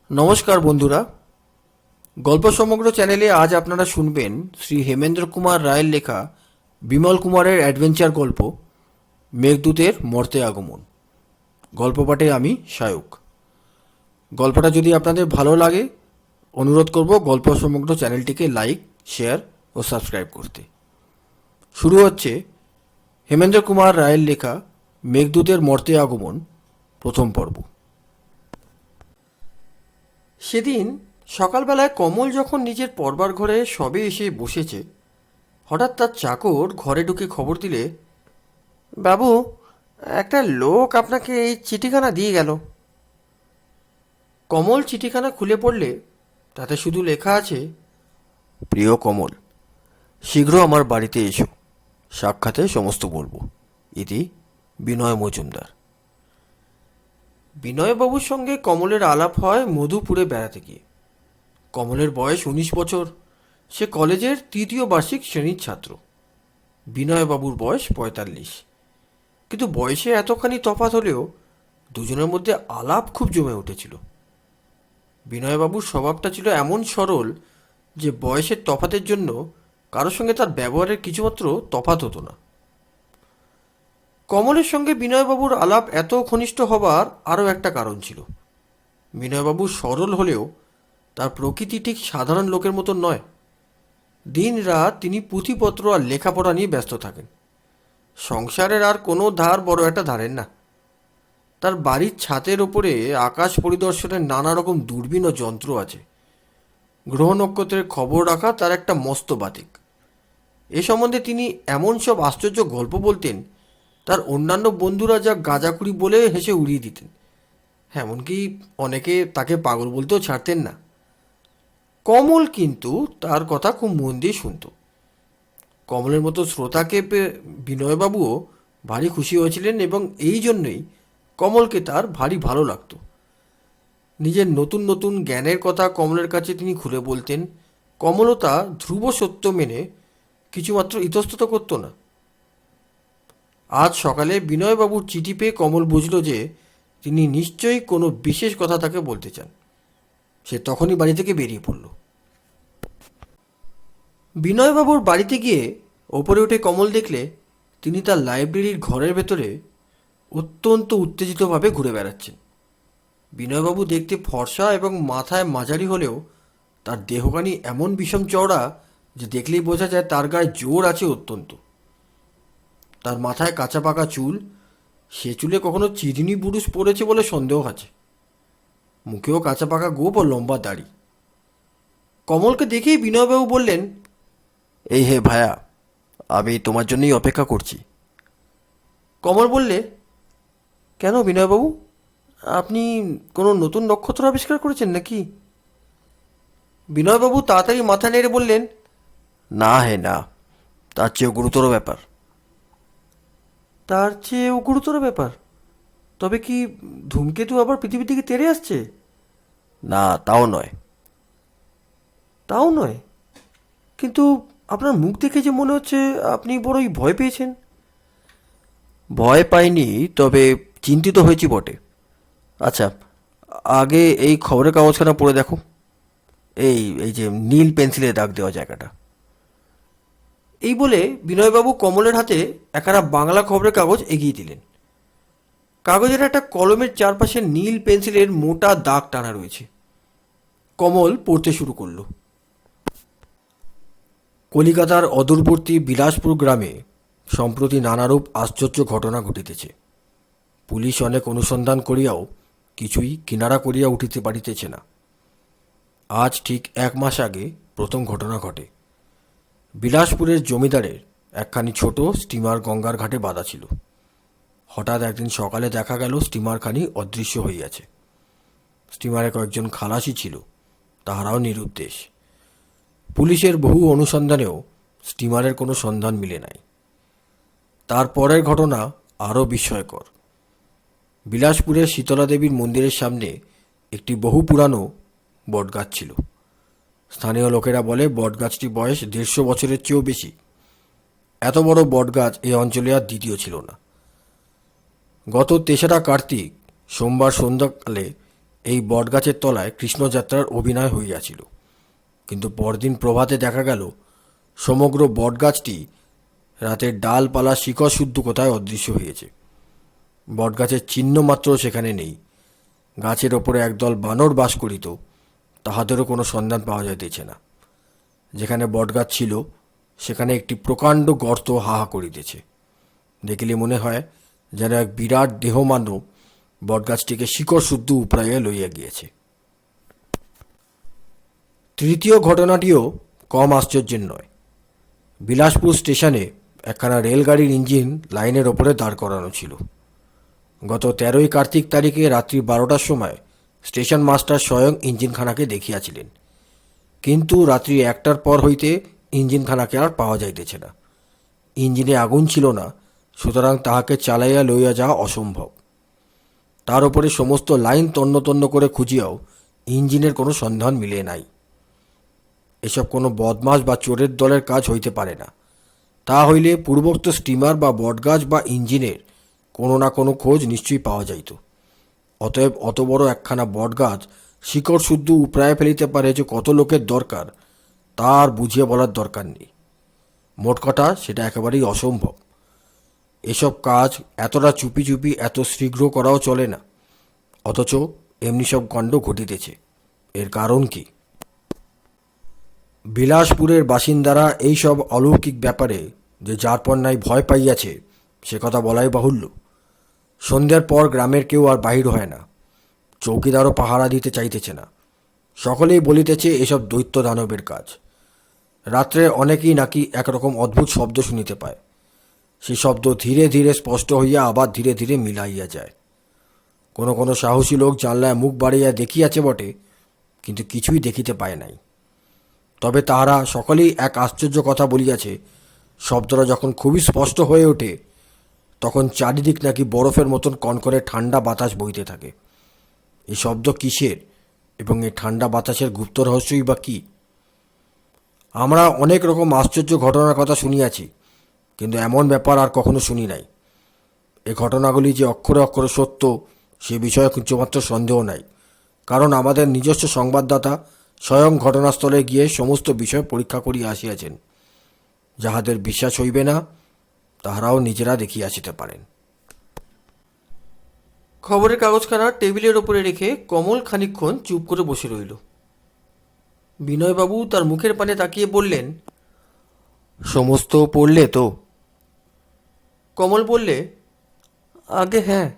নমস্কার বন্ধুরা, গল্প সমগ্র চ্যানেলে আজ আপনারা শুনবেন শ্রী হেমেন্দ্র কুমার রায়ের লেখা বিমল কুমারের অ্যাডভেঞ্চার গল্প মেঘদূতের মর্তে আগমন। গল্প পাঠে আমি সায়ক। গল্পটা যদি আপনাদের ভালো লাগে, অনুরোধ করব গল্প সমগ্র চ্যানেলটিকে লাইক, শেয়ার ও সাবস্ক্রাইব করতে। শুরু হচ্ছে হেমেন্দ্র কুমার রায়ের লেখা মেঘদূতের মর্তে আগমন, প্রথম পর্ব। সেদিন সকালবেলায় কমল যখন নিজের পড়বার ঘরে সবে এসে বসেছে, হঠাৎ তার চাকর ঘরে ঢুকে খবর দিলে, বাবু, একটা লোক আপনাকে এই চিঠিখানা দিয়ে গেল। কমল চিঠিখানা খুলে পড়লে তাতে শুধু লেখা আছে, প্রিয় কমল, শীঘ্র আমার বাড়িতে এসো, সাক্ষাতে সমস্ত বলবো। ইতি বিনয় মজুমদার। বিনয়বাবুর সঙ্গে কমলের আলাপ হয় মধুপুরে বেড়াতে গিয়ে। কমলের বয়স 19 বছর, সে কলেজের তৃতীয় বার্ষিক শ্রেণীর ছাত্র। বিনয়বাবুর বয়স 45। কিন্তু বয়সে এতখানি তফাৎ হলেও দুজনের মধ্যে আলাপ খুব জমে উঠেছিল। বিনয়বাবুর স্বভাবটা ছিল এমন সরল যে বয়সের তফাতের জন্য কারোর সঙ্গে তার ব্যবহারের কিছুমাত্র তফাৎ হতো না। কমলের সঙ্গে বিনয়বাবুর আলাপ এত ঘনিষ্ঠ হবার আরও একটা কারণ ছিল। বিনয়বাবু সরল হলেও তার প্রকৃতি ঠিক সাধারণ লোকের মতন নয়। দিন রাত তিনি পুঁথিপত্র আর লেখাপড়া নিয়ে ব্যস্ত থাকেন। সংসারের আর কোনো ধার বড় একটা ধারেন না। তার বাড়ির ছাদের ওপরে আকাশ পরিদর্শনের নানা রকম দূরবীন ও যন্ত্র আছে। গ্রহ নক্ষত্রের খবর রাখা তার একটা মস্ত বাতিক। এ সম্বন্ধে তিনি এমন সব আশ্চর্য গল্প বলতেন, তার অন্যান্য বন্ধুরা যা গাঁজাখুরি বলে হেসে উড়িয়ে দিতেন। এমনকি অনেকে তাকে পাগল বলতেও ছাড়তেন না। কমল কিন্তু তার কথা খুব মন দিয়ে শুনত। কমলের মতো শ্রোতাকে পেয়ে বিনয়বাবুও ভারী খুশি হয়েছিলেন এবং এই জন্যই কমলকে তার ভারী ভালো লাগত। নিজের নতুন নতুন জ্ঞানের কথা কমলের কাছে তিনি খুলে বলতেন। কমলও তা ধ্রুব সত্য মেনে কিছুমাত্র ইতস্তত করত না। আজ সকালে বিনয়বাবুর চিঠি পেয়ে কমল বুঝল যে তিনি নিশ্চয়ই কোনো বিশেষ কথা তাকে বলতে চান। সে তখনই বাড়ি থেকে বেরিয়ে পড়ল। বিনয়বাবুর বাড়িতে গিয়ে ওপরে উঠে কমল দেখলে তিনি তার লাইব্রেরির ঘরের ভেতরে অত্যন্ত উত্তেজিতভাবে ঘুরে বেড়াচ্ছেন। বিনয়বাবু দেখতে ফর্সা এবং মাথায় মাঝারি হলেও তার দেহখানি এমন বিষম চওড়া যে দেখলেই বোঝা যায় তার গায়ে জোর আছে অত্যন্ত। তার মাথায় কাঁচা পাকা চুল, সে চুলে কখনো চিরুনি বুরুষ পড়েছে বলে সন্দেহ আছে। মুখেও কাঁচা পাকা গোপ ও লম্বা দাড়ি। কমলকে দেখেই বিনয়বাবু বললেন, এই হে ভায়া, আমি তোমার জন্যই অপেক্ষা করছি। কমল বললে, কেন বিনয়বাবু, আপনি কোনো নতুন নক্ষত্র আবিষ্কার করেছেন নাকি? বিনয়বাবু তাড়াতাড়ি মাথা নেড়ে বললেন, না হে না, তার চেয়েও গুরুতর ব্যাপার। তার চেয়েও গুরুতর ব্যাপার? তবে কি ধূমকেতু আবার পৃথিবীর দিকে তেড়ে আসছে? না, তাও নয়। তাও নয়? কিন্তু আপনার মুখ দেখে যে মনে হচ্ছে আপনি বড়ই ভয় পেয়েছেন। ভয় পাইনি, তবে চিন্তিত হয়েছি বটে। আচ্ছা, আগে এই খবরের কাগজখানা পড়ে দেখো। এই এই যে নীল পেন্সিলে দাগ দেওয়া জায়গাটা। এই বলে বিনয়বাবু কমলের হাতে একখানা বাংলা খবরের কাগজ এগিয়ে দিলেন। কাগজের একটা কলমের চারপাশে নীল পেন্সিলের মোটা দাগ টানা রয়েছে। কমল পড়তে শুরু করল। কলিকাতার অদূরবর্তী বিলাসপুর গ্রামে সম্প্রতি নানারূপ আশ্চর্য ঘটনা ঘটিতেছে। পুলিশ অনেক অনুসন্ধান করিয়াও কিছুই কিনারা করিয়া উঠিতে পারিতেছে না। আজ ঠিক 1 মাস আগে প্রথম ঘটনা ঘটে। বিলাসপুরের জমিদারের একখানি ছোট স্টিমার গঙ্গার ঘাটে বাঁধা ছিল। হঠাৎ একদিন সকালে দেখা গেল স্টিমারখানি অদৃশ্য হইয়াছে। স্টিমারে কয়েকজন খালাসি ছিল, তাহারাও নিরুদ্দেশ। পুলিশের বহু অনুসন্ধানেও স্টিমারের কোনো সন্ধান মিলে নাই। তারপরের ঘটনা আরও বিস্ময়কর। বিলাসপুরের শীতলা দেবীর মন্দিরের সামনে একটি বহু পুরানো বটগাছ ছিল। স্থানীয় লোকেরা বলে বটগাছটি বয়স 150 বছরের চেয়েও বেশি। এত বড় বটগাছ এ অঞ্চলে আর দ্বিতীয় ছিল না। গত 3রা কার্তিক সোমবার সন্ধ্যাকালে এই বটগাছের তলায় কৃষ্ণযাত্রার অভিনয় হইয়াছিল। কিন্তু পরদিন প্রভাতে দেখা গেল সমগ্র বটগাছটি রাতের ডালপালা শিকড় শুদ্ধ কোথায় অদৃশ্য হয়েছে। বটগাছের চিহ্ন মাত্র সেখানে নেই। গাছের ওপরে একদল বানর বাস করিত, তাহাদেরও কোনো সন্ধান পাওয়া যাইতেছে না। যেখানে বটগাছ ছিল সেখানে একটি প্রকাণ্ড গর্ত হাহা করিতেছে। দেখিলে মনে হয় যেন এক বিরাট দেহমানব বটগাছটিকে শিকড় শুদ্ধ উপড়াইয়া লইয়া গিয়েছে। তৃতীয় ঘটনাটিও কম আশ্চর্যের নয়। বিলাসপুর স্টেশনে একখানা রেলগাড়ির ইঞ্জিন লাইনের ওপরে দাঁড় করানো ছিল। গত 13ই কার্তিক তারিখে রাত্রি 12টার সময় স্টেশন মাস্টার স্বয়ং ইঞ্জিনখানাকে দেখিয়াছিলেন, কিন্তু রাত্রি 1টার পর হইতে ইঞ্জিনখানাকে আর পাওয়া যাইতেছে না। ইঞ্জিনে আগুন ছিল না, সুতরাং তাহাকে চালাইয়া লইয়া যাওয়া অসম্ভব। তার উপরে সমস্ত লাইন তন্ন তন্ন করে খুঁজিয়াও ইঞ্জিনের কোনো সন্ধান মিলে নাই। এসব কোনো বদমাশ বা চোরের দলের কাজ হইতে পারে না। তা হইলে পূর্বোক্ত স্টিমার বা বটগাছ বা ইঞ্জিনের কোনো না কোনো খোঁজ নিশ্চয়ই পাওয়া যাইত। অতএব অত বড় একখানা বটগাছ শিকড় শুদ্ধ উপড়ায় ফেলিতে পারে যে কত লোকের দরকার, তা আর বুঝিয়ে বলার দরকার নেই। মোট কথা সেটা একেবারেই অসম্ভব। এসব কাজ এতটা চুপি চুপি এত শীঘ্র করাও চলে না, অথচ এমনি সব কাণ্ড ঘটিতেছে। এর কারণ কি? বিলাসপুরের বাসিন্দারা এই সব অলৌকিক ব্যাপারে যে যারপন্নায় ভয় পাইয়াছে সে কথা বলাই বাহুল্য। সন্ধ্যার পর গ্রামের কেউ আর বাহির হয় না। চৌকিদারও পাহারা দিতে চাইতেছে না। সকলেই বলিতেছে এসব দৈত্য দানবের কাজ। রাত্রে অনেকেই নাকি একরকম অদ্ভুত শব্দ শুনিতে পায়। সেই শব্দ ধীরে ধীরে স্পষ্ট হইয়া আবার ধীরে ধীরে মিলাইয়া যায়। কোনো কোনো সাহসী লোক জানলায় মুখ বাড়িয়া দেখিয়াছে বটে, কিন্তু কিছুই দেখিতে পায় নাই। তবে তাহারা সকলেই এক আশ্চর্য কথা বলিয়াছে, শব্দটা যখন খুবই স্পষ্ট হয়ে ওঠে তখন চারিদিক নাকি বরফের মতন কনকনে ঠান্ডা বাতাস বইতে থাকে। এই শব্দ কিসের এবং এই ঠান্ডা বাতাসের গুপ্ত রহস্যই বা কী? আমরা অনেক রকম আশ্চর্য ঘটনার কথা শুনিয়াছি, কিন্তু এমন ব্যাপার আর কখনো শুনি নাই। এই ঘটনাগুলি যে অক্ষরে অক্ষরে সত্য সে বিষয়ে কিছুমাত্র সন্দেহ নাই, কারণ আমাদের নিজস্ব সংবাদদাতা স্বয়ং ঘটনাস্থলে গিয়ে সমস্ত বিষয় পরীক্ষা করিয়া আসিয়াছেন। যাহাদের বিশ্বাস হইবে না তাহারাও নিজেরা দেখিয়া আসিতে পারেন। খবরের কাগজখানা টেবিলের ওপরে রেখে কমল খানিকক্ষণ চুপ করে বসে রইল। বিনয়বাবু তার মুখের পানে তাকিয়ে বললেন, সমস্ত পড়লে তো? কমল বললে, আগে হ্যাঁ।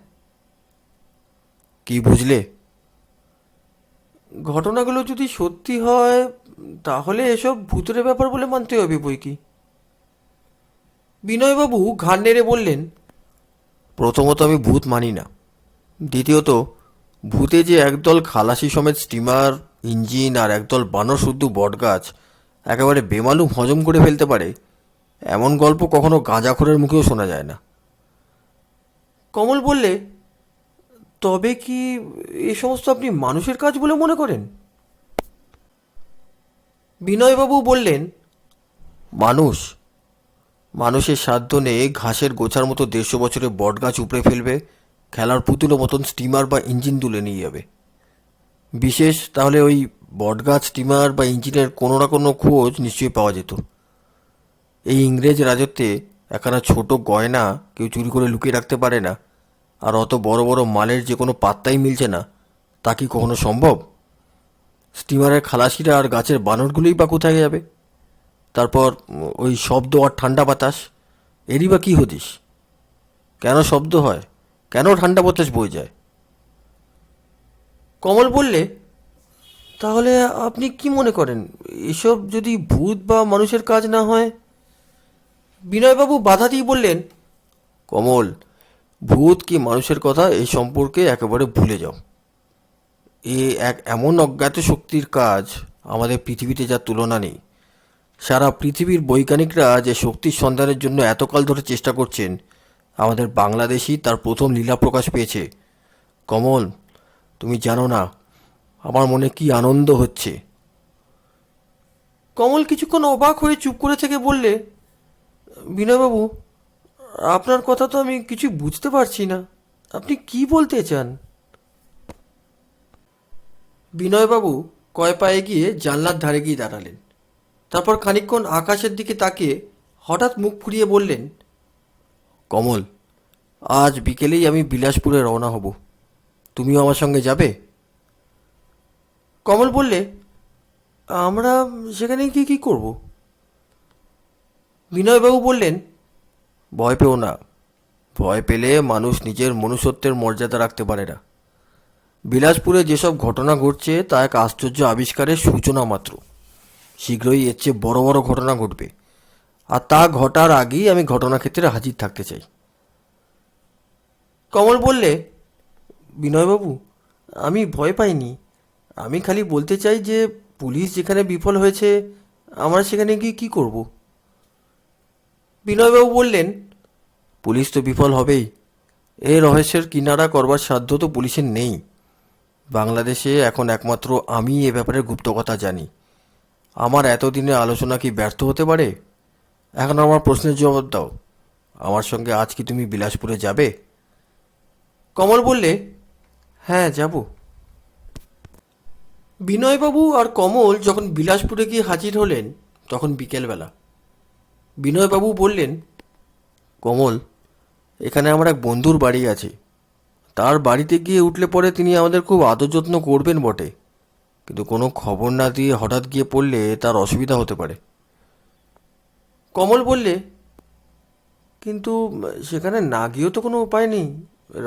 কি বুঝলে? ঘটনাগুলো যদি সত্যি হয় তাহলে এসব ভূতের ব্যাপার বলে মানতে হবে বই কি। বিনয়বাবু ঘাড় নেড়ে বললেন, প্রথমত আমি ভূত মানি না। দ্বিতীয়ত ভূতে যে একদল খালাসি সমেত স্টিমার, ইঞ্জিন আর একদল বানর শুদ্ধ বটগাছ একেবারে বেমালুম হজম করে ফেলতে পারে, এমন গল্প কখনো গাঁজাখোরের মুখেও শোনা যায় না। কমল বললে, তবে কি এ সমস্ত আপনি মানুষের কাজ বলে মনে করেন? বিনয়বাবু বললেন, মানুষের সাধ্য নেই ঘাসের গোছার মতো 150 বছরে বটগাছ উপড়ে ফেলবে, খেলার পুতুলো মতন স্টিমার বা ইঞ্জিন তুলে নিয়ে যাবে। বিশেষ তাহলে ওই বটগাছ, স্টিমার বা ইঞ্জিনের কোনো না কোনো খোঁজ নিশ্চয়ই পাওয়া যেত। এই ইংরেজ রাজত্বে একখানা ছোট গয়না কেউ চুরি করে লুকিয়ে রাখতে পারে না, আর অত বড় বড় মালের যে কোনো পাত্তাই মিলছে না, তা কি কখনো সম্ভব? স্টিমারের খালাসিরা আর গাছের বানরগুলোই বা কোথায় যাবে? তারপর ওই শব্দ আর ঠান্ডা বাতাস, এরই বা কী হদিস? কেন শব্দ হয়, কেন ঠান্ডা বাতাস বয়ে যায়? কমল বললে, তাহলে আপনি কি মনে করেন এসব যদি ভূত বা মানুষের কাজ না হয়? বিনয়বাবু বাধা দিয়ে বললেন, কমল, ভূত কি মানুষের কথা এই সম্পর্কে একেবারে ভুলে যাও। এ এক এমন অজ্ঞাত শক্তির কাজ আমাদের পৃথিবীতে যার তুলনা নেই। সারা পৃথিবীর বৈজ্ঞানিকরা যে শক্তির সন্ধানের জন্য এতকাল ধরে চেষ্টা করছেন, আমাদের বাংলাদেশই তার প্রথম লীলা প্রকাশ পেয়েছে। কমল, তুমি জানো না আমার মনে কি আনন্দ হচ্ছে। কমল কিছুক্ষণ অবাক হয়ে চুপ করে থেকে বললে, বিনয়বাবু, আপনার কথা তো আমি কিছু বুঝতে পারছি না। আপনি কি বলতে চান? বিনয়বাবু কয় পায়ে গিয়ে জানলার ধারে গিয়ে দাঁড়ালেন। তারপর খানিকক্ষণ আকাশের দিকে তাকিয়ে হঠাৎ মুখ ফুরিয়ে বললেন, কমল, আজ বিকেলেই আমি বিলাসপুরে রওনা হব। তুমিও আমার সঙ্গে যাবে? কমল বললে, আমরা সেখানে গিয়ে কী করব? বিনয়বাবু বললেন, ভয় পেও না। ভয় পেলে মানুষ নিজের মনুষ্যত্বের মর্যাদা রাখতে পারে না। বিলাসপুরে যেসব ঘটনা ঘটছে তা এক আশ্চর্য আবিষ্কারের সূচনা মাত্র। শীঘ্রই এর চেয়ে বড় বড় ঘটনা ঘটবে, আর তা ঘটার আগেই আমি ঘটনাক্ষেত্রে হাজির থাকতে চাই। কমল বললে, বিনয়বাবু, আমি ভয় পাইনি। আমি খালি বলতে চাই যে পুলিশ যেখানে বিফল হয়েছে, আমরা সেখানে গিয়ে কী করব? বিনয়বাবু বললেন, পুলিশ তো বিফল হবেই। এই রহস্যের কিনারা করবার সাধ্য তো পুলিশের নেই। বাংলাদেশে এখন একমাত্র আমি এ ব্যাপারে গুপ্ত কথা জানি। আমার এতদিনের আলোচনা কি ব্যর্থ হতে পারে? এখন আমার প্রশ্নের জবাব দাও। আমার সঙ্গে আজ কি তুমি বিলাসপুরে যাবে? কমল বললে, হ্যাঁ, যাব। বিনয়বাবু আর কমল যখন বিলাসপুরে গিয়ে হাজির হলেন তখন বিকেলবেলা। বিনয়বাবু বললেন, কমল, এখানে আমার এক বন্ধুর বাড়ি আছে। তার বাড়িতে গিয়ে উঠলে পরে তিনি আমাদের খুব আদর যত্ন করবেন বটে, কিন্তু কোনো খবর না দিয়ে হঠাৎ গিয়ে পড়লে তার অসুবিধা হতে পারে। কমল বললে, কিন্তু সেখানে না গিয়েও তো কোনো উপায় নেই।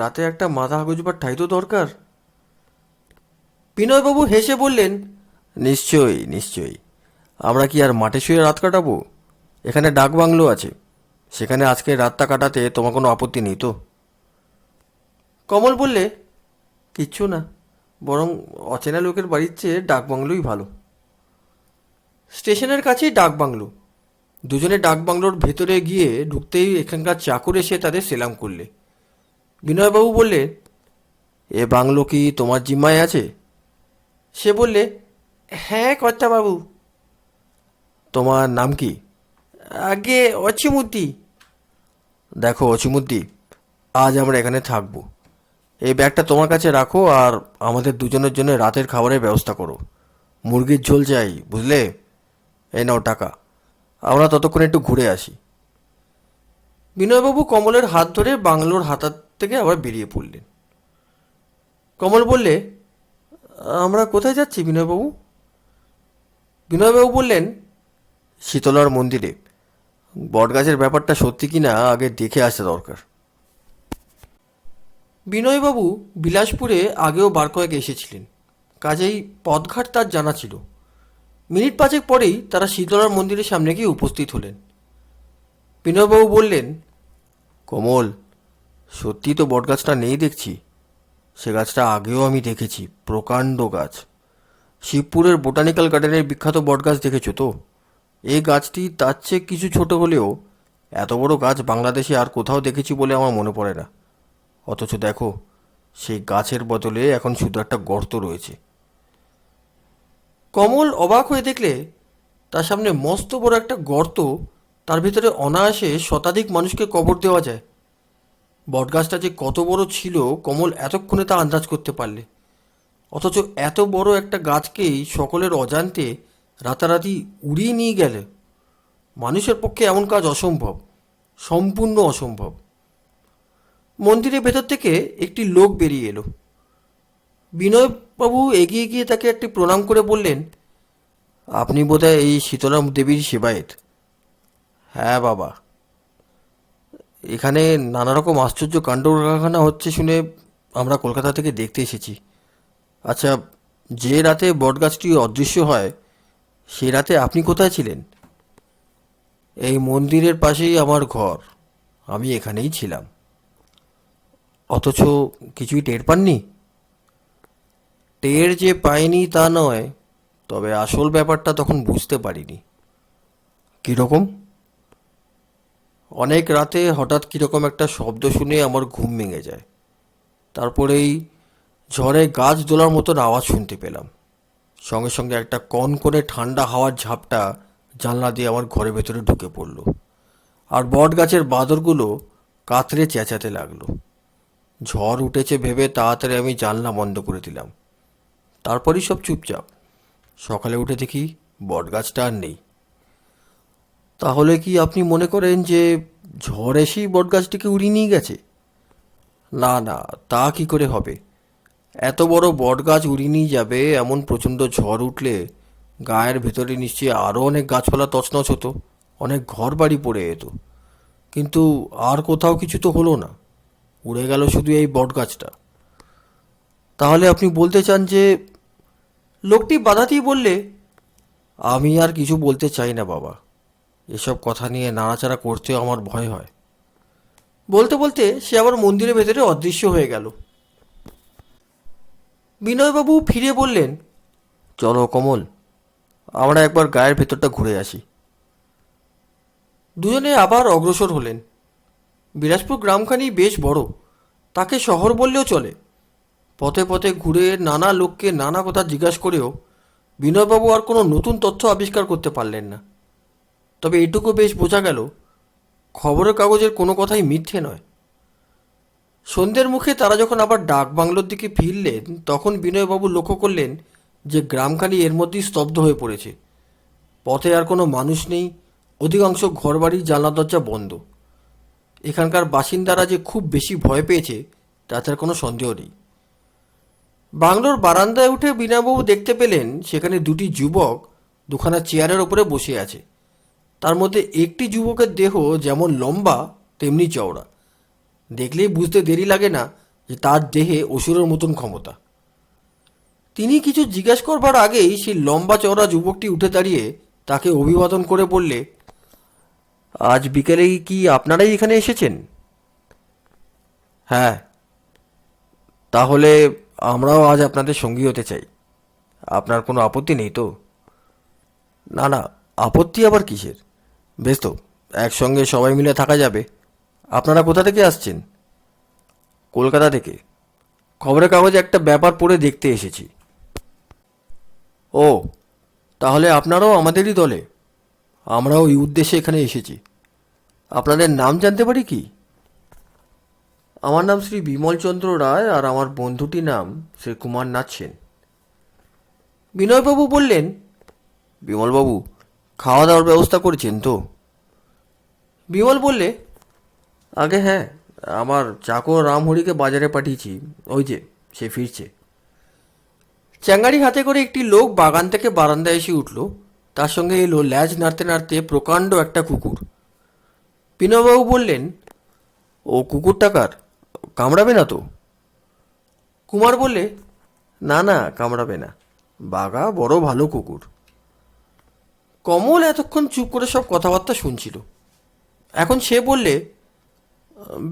রাতে একটা মাথা গুজবার ঠাঁই তো দরকার। বিনয়বাবু হেসে বললেন, নিশ্চয়ই নিশ্চয়ই। আমরা কি আর মাঠে শুয়ে রাত কাটাবো? এখানে ডাকবাংলো আছে। সেখানে আজকে রাতটা কাটাতে তোমার কোনো আপত্তি নেই তো? কমল বললে, কিচ্ছু না। বরং অচেনা লোকের বাড়ির চেয়ে ডাকবাংলোই ভালো। স্টেশনের কাছেই ডাকবাংলো। দুজনে ডাকবাংলোর ভেতরে গিয়ে ঢুকতেই এখানকার চাকর এসে তাদের সেলাম করলে। বিনয়বাবু বললে, এ বাংলো কি তোমার জিম্মায় আছে? সে বললে, হ্যাঁ কর্তাবাবু। তোমার নাম কি? আগে অচিমূর্তি। দেখো অচিমূর্তি, আজ আমরা এখানে থাকবো। এই ব্যাগটা তোমার কাছে রাখো, আর আমাদের দুজনের জন্য রাতের খাবারের ব্যবস্থা করো। মুরগির ঝোল চাই, বুঝলে? এই নাও টাকা। আমরা ততক্ষণ একটু ঘুরে আসি। বিনয়বাবু কমলের হাত ধরে বাংলোর হাতার থেকে আবার বেরিয়ে পড়লেন। কমল বললে, আমরা কোথায় যাচ্ছি বিনয়বাবু? বিনয়বাবু বললেন, শীতলার মন্দিরে। বটগাছের ব্যাপারটা সত্যি কিনা আগে দেখে আসা দরকার। বিনয়বাবু বিলাসপুরে আগেও বার কয়েক এসেছিলেন, কাজেই পথঘাট তার জানা ছিল। মিনিট পাঁচেক পরেই তারা শীতলার মন্দিরের সামনে গিয়ে উপস্থিত হলেন। বিনয়বাবু বললেন, কমল, সত্যি তো বটগাছটা নেই দেখছি। সে গাছটা আগেও আমি দেখেছি, প্রকাণ্ড গাছ। শিবপুরের বোটানিক্যাল গার্ডেনের বিখ্যাত বটগাছ দেখেছো তো? এই গাছটি তার চেয়ে কিছু ছোট হলেও এত বড় গাছ বাংলাদেশে আর কোথাও দেখেছি বলে আমার মনে পড়ে না। অথচ দেখো, সেই গাছের বদলে এখন শুধু একটা গর্ত রয়েছে। কমল অবাক হয়ে দেখলে তার সামনে মস্ত বড় একটা গর্ত, তার ভিতরে অনায়াসে শতাধিক মানুষকে কবর দেওয়া যায়। বটগাছটা যে কত বড় ছিল কমল এতক্ষণে তা আন্দাজ করতে পারলে। অথচ এত বড় একটা গাছকেই সকলের অজান্তে রাতারাতি উড়িয়ে নিয়ে গেলে। মানুষের পক্ষে এমন কাজ অসম্ভব, সম্পূর্ণ অসম্ভব। মন্দিরের ভেতর থেকে একটি লোক বেরিয়ে এলো। বিনয়বাবু এগিয়ে গিয়ে তাকে একটি প্রণাম করে বললেন, আপনি বোধহয় এই শীতলা দেবীর সেবায়েত? হ্যাঁ বাবা। এখানে নানা রকম আশ্চর্য কাণ্ড কারখানা হচ্ছে শুনে আমরা কলকাতা থেকে দেখতে এসেছি। আচ্ছা, যে রাতে বটগাছটি অদৃশ্য হয় সে রাতে আপনি কোথায় ছিলেন? এই মন্দিরের পাশেই আমার ঘর, আমি এখানেই ছিলাম। অথচ কিছুই টের পাননি? টের যে পাইনি তা নয়, তবে আসল ব্যাপারটা তখন বুঝতে পারিনি। কীরকম? অনেক রাতে হঠাৎ কীরকম একটা শব্দ শুনে আমার ঘুম ভেঙে যায়। তারপরেই ঝড়ে গাছ দোলার মতন আওয়াজ শুনতে পেলাম। সঙ্গে সঙ্গে একটা কনকনে ঠান্ডা হাওয়ার ঝাপটা জানলা দিয়ে আমার ঘরের ভেতরে ঢুকে পড়ল, আর বট গাছের বাদরগুলো কাতরে চেঁচাতে লাগলো। ঝড় উঠেছে ভেবে তাড়াতাড়ি আমি জানলা বন্ধ করে দিলাম। তারপরই সব চুপচাপ। সকালে উঠে দেখি বটগাছটা আর নেই। তাহলে কি আপনি মনে করেন যে ঝড় এসেই বটগাছটিকে উড়িয়ে নিয়ে গেছে? না না, তা কি করে হবে? এত বড় বটগাছ উড়িয়ে নিয়ে যাবে এমন প্রচণ্ড ঝড় উঠলে গায়ের ভেতরে নিশ্চয়ই আরও অনেক গাছপালা তছনছ হতো, অনেক ঘর বাড়ি পড়ে যেত। কিন্তু আর কোথাও কিছু তো হলো না, উড়ে গেল শুধু এই বটগাছটা। তাহলে আপনি বলতে চান যে... লোকটি বাধাতেই বললে, আমি আর কিছু বলতে চাই না বাবা, এসব কথা নিয়ে নাড়াচাড়া করতেও আমার ভয় হয়। বলতে বলতে সে আবার মন্দিরের ভেতরে অদৃশ্য হয়ে গেল। বিনয়বাবু ফিরে বললেন, চলো কমল, আমরা একবার গায়ের ভেতরটা ঘুরে আসি। দুজনে আবার অগ্রসর হলেন। বিলাসপুর গ্রামখানি বেশ বড়, তাকে শহর বললেও চলে। পথে পথে ঘুরে নানা লোককে নানা কথা জিজ্ঞাসা করেও বিনয়বাবু আর কোনো নতুন তথ্য আবিষ্কার করতে পারলেন না। তবে এটুকু বেশ বোঝা গেল, খবরের কাগজের কোনো কথাই মিথ্যে নয়। সন্ধ্যের মুখে তারা যখন আবার ডাক বাংলোর দিকে ফিরলেন, তখন বিনয়বাবু লক্ষ্য করলেন যে গ্রামখানি এর মধ্যেই স্তব্ধ হয়ে পড়েছে। পথে আর কোনো মানুষ নেই, অধিকাংশ ঘরবাড়ির জানলা দরজা বন্ধ। এখানকার বাসিন্দারা যে খুব বেশি ভয় পেয়েছে তাতে আর কোনো সন্দেহ নেই। বাংলোর বারান্দায় উঠে বিনয়বাবু দেখতে পেলেন সেখানে দুটি যুবক দুখানা চেয়ারের ওপরে বসে আছে। তার মধ্যে একটি যুবকের দেহ যেমন লম্বা তেমনি চওড়া। দেখলেই বুঝতে দেরি লাগে না যে তার দেহে অসুরের মতন ক্ষমতা। তিনি কিছু জিজ্ঞাসা করবার আগেই সেই লম্বা চওড়া যুবকটি উঠে দাঁড়িয়ে তাকে অভিবাদন করে বললে, আজ বিকেলে কি আপনারাই এখানে এসেছেন? হ্যাঁ। তাহলে আমরাও আজ আপনাদের সঙ্গী হতে চাই। আপনার কোনো আপত্তি নেই তো? না না, আপত্তি আবার কিসের? বেশ তো, একসঙ্গে সবাই মিলে থাকা যাবে। আপনারা কোথা থেকে আসছেন? কলকাতা থেকে। খবরের কাগজে একটা ব্যাপার পড়ে দেখতে এসেছি। ও, তাহলে আপনারাও আমাদেরই দলে? আমরাও এই উদ্দেশ্যে এখানে এসেছি। আপনাদের নাম জানতে পারি কি? আমার নাম শ্রী বিমলচন্দ্র রায়, আর আমার বন্ধুটির নাম শ্রী কুমারনাথ সেন। বিনয়বাবু বললেন, বিমলবাবু, খাওয়া দাওয়ার ব্যবস্থা করেছেন তো? বিমল বললে, আগে হ্যাঁ, আমার চাকর রামহরিকে বাজারে পাঠিয়েছি, ওই যে সে ফিরছে। চ্যাঙ্গারি হাতে করে একটি লোক বাগান থেকে বারান্দায় এসে উঠল। তার সঙ্গে এলো ল্যাজ নাড়তে নাড়তে প্রকাণ্ড একটা কুকুর। বিনয়বাবু বললেন, ও কুকুরটা কার? কামড়াবে না তো? কুমার বললে, না না, কামড়াবে না, বাঘা বড় ভালো কুকুর। কমল এতক্ষণ চুপ করে সব কথাবার্তা শুনছিল। এখন সে বললে,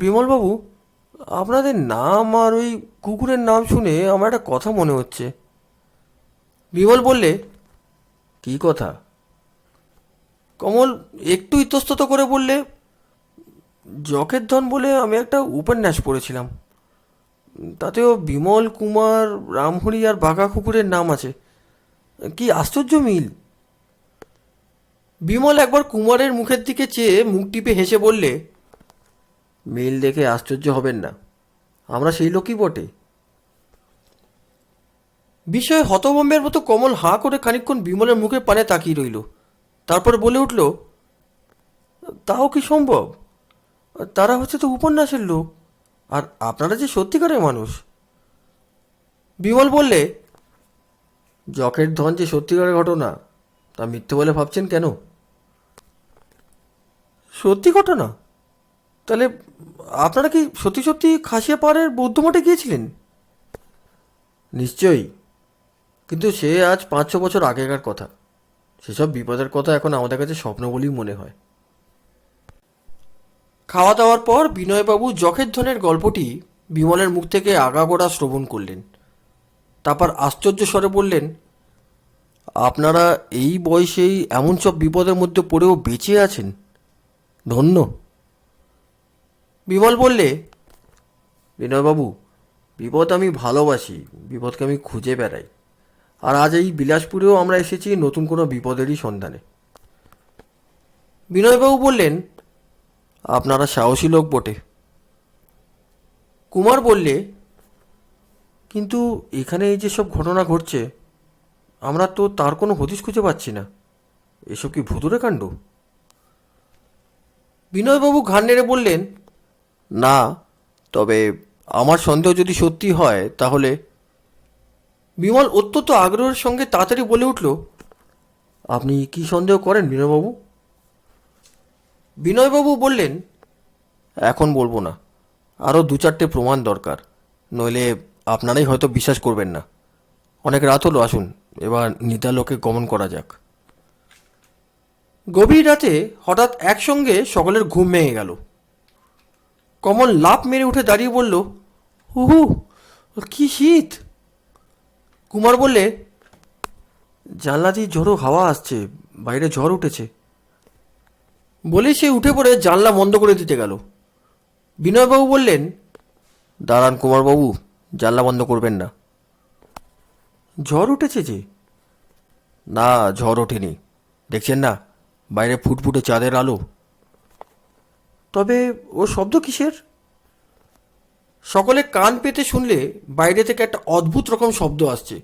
বিমলবাবু, আপনাদের নাম আর ওই কুকুরের নাম শুনে আমার একটা কথা মনে হচ্ছে। বিমল বললে, কী কথা? কমল একটু ইতস্তত করে বললে, জখের ধন বলে আমি একটা উপন্যাস পড়েছিলাম, তাতেও বিমল, কুমার, রামহরি আর বাঘা কুকুরের নাম আছে। কি আশ্চর্য মিল! বিমল একবার কুমারের মুখের দিকে চেয়ে মুখ টিপে হেসে বললে, মিল দেখে আশ্চর্য হবেন না, আমরা সেই লোকই বটে। বিষয়ে হতভম্বের মতো কমল হাঁ করে খানিকক্ষণ বিমলের মুখের পানে তাকিয়ে রইল। তারপর বলে উঠল, তাও কি সম্ভব? তারা হচ্ছে তো উপন্যাসের লোক, আর আপনারা যে সত্যিকারের মানুষ। বিমল বললে, জখের ধন যে সত্যিকারের ঘটনা তা মিথ্যে বলে ভাবছেন কেন? সত্যি ঘটনা? তাহলে আপনারা কি সত্যি সত্যি খাসিয়া পাহাড়ের বৌদ্ধমঠে গিয়েছিলেন? নিশ্চয়ই, কিন্তু সে আজ 5-6 বছর আগেকার কথা। সেসব বিপদের কথা এখন আমাদের কাছে স্বপ্ন বলেই মনে হয়। খাওয়া দাওয়ার পর বিনয়বাবু জখের ধনের গল্পটি বিমলের মুখ থেকে আগাগোড়া শ্রবণ করলেন। তারপর আশ্চর্য স্বরে বললেন, আপনারা এই বয়সেই এমন সব বিপদের মধ্যে পড়েও বেঁচে আছেন, ধন্য। বিমল বললে, বিনয়বাবু, বিপদ আমি ভালোবাসি, বিপদকে আমি খুঁজে বেড়াই, আর আজ এই বিলাসপুরেও আমরা এসেছি নতুন কোনো বিপদেরই সন্ধানে। বিনয়বাবু বললেন, আপনারা সাহসী লোক বটে। কুমার বললে, কিন্তু এখানে এই যেসব ঘটনা ঘটছে, আমরা তো তার কোনো হদিশ খুঁজে পাচ্ছি না। এসব কি ভুতুড়ে কাণ্ড? বিনয়বাবু ঘাড় নেড়ে বললেন, না, তবে আমার সন্দেহ যদি সত্যি হয় তাহলে। বিমল অত্যন্ত আগ্রহের সঙ্গে তাড়াতাড়ি বলে উঠল, আপনি কি সন্দেহ করেন বিনয়বাবু? বিনয়বাবু বললেন, এখন বলবো না, আরও 2-4টে প্রমাণ দরকার, নইলে আপনারাই হয়তো বিশ্বাস করবেন না। অনেক রাত হলো, আসুন এবার নিদ্রালোকে গমন করা যাক। গভীর রাতে হঠাৎ একসঙ্গে সকলের ঘুম ভেঙে গেল। কমল লাফ মেরে উঠে দাঁড়িয়ে বলল, হুহু, কি শীত! কুমার বললে, জানলা দিয়ে ঝোড়ো হাওয়া আসছে, বাইরে ঝড় উঠেছে। বলে সে উঠে পড়ে জানলা বন্ধ করে দিতে গেল। বিনয়বাবু বললেন, দাঁড়ান কুমারবাবু, জানলা বন্ধ করবেন না। ঝড় উঠেছে যে? না, ঝড় ওঠেনি, দেখছেন না বাইরে ফুটফুটে চাঁদের আলো। তবে ও শব্দ কিসের? সকলে কান পেতে শুনলে বাইরে থেকে একটা অদ্ভুত রকম শব্দ আসছে,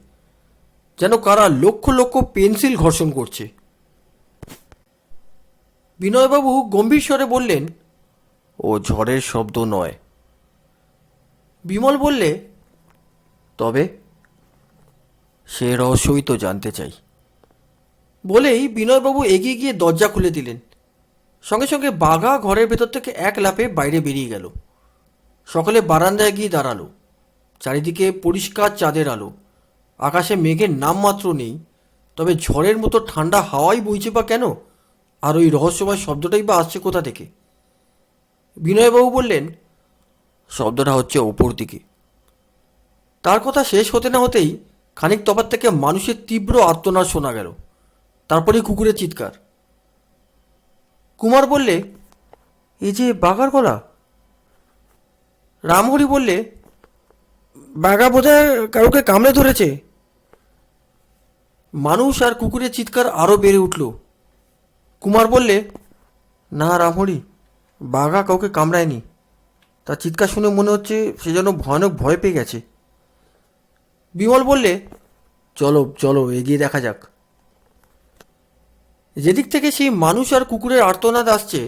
যেন কারা লক্ষ লক্ষ পেন্সিল ঘর্ষণ করছে। বিনয়বাবু গম্ভীর স্বরে বললেন, ও ঝড়ের শব্দ নয়। বিমল বললে, তবে? সে রহস্যই তো জানতে চাই। বলেই বিনয়বাবু এগিয়ে গিয়ে দরজা খুলে দিলেন। সঙ্গে সঙ্গে বাঘা ঘরের ভেতর থেকে এক লাফে বাইরে বেরিয়ে গেল। সকলে বারান্দায় গিয়ে দাঁড়ালো। চারিদিকে পরিষ্কার চাঁদের আলো, আকাশে মেঘের নামমাত্র নেই। তবে ঝড়ের মতো ঠান্ডা হাওয়াই বইছে বা কেন, আর ওই রহস্যময় শব্দটাই বা আসছে কোথা থেকে? বিনয়বাবু বললেন, শব্দটা হচ্ছে ওপর দিকে। তার কথা শেষ হতে না হতেই খানিক তফাৎ থেকে মানুষের তীব্র আর্তনাদ শোনা গেল। তারপরে কুকুরের চিৎকার। কুমার বললে, এই যে বাঘার গলা। রামহরি বললে, বাঘা বোধহয় কাউকে কামড়ে ধরেছে। মানুষ আর কুকুরের চিৎকার আরও বেড়ে উঠল। কুমার বললে, না রামহরি, বাঘা কাউকে কামড়ায়নি। তার চিৎকার শুনে মনে হচ্ছে সে যেন ভয়ানক ভয় পেয়ে গেছে। বিমল বললে, চলো চলো এগিয়ে দেখা যাক। যেদিক থেকে সেই মানুষ আর কুকুরের আর্তনাদ আসছে,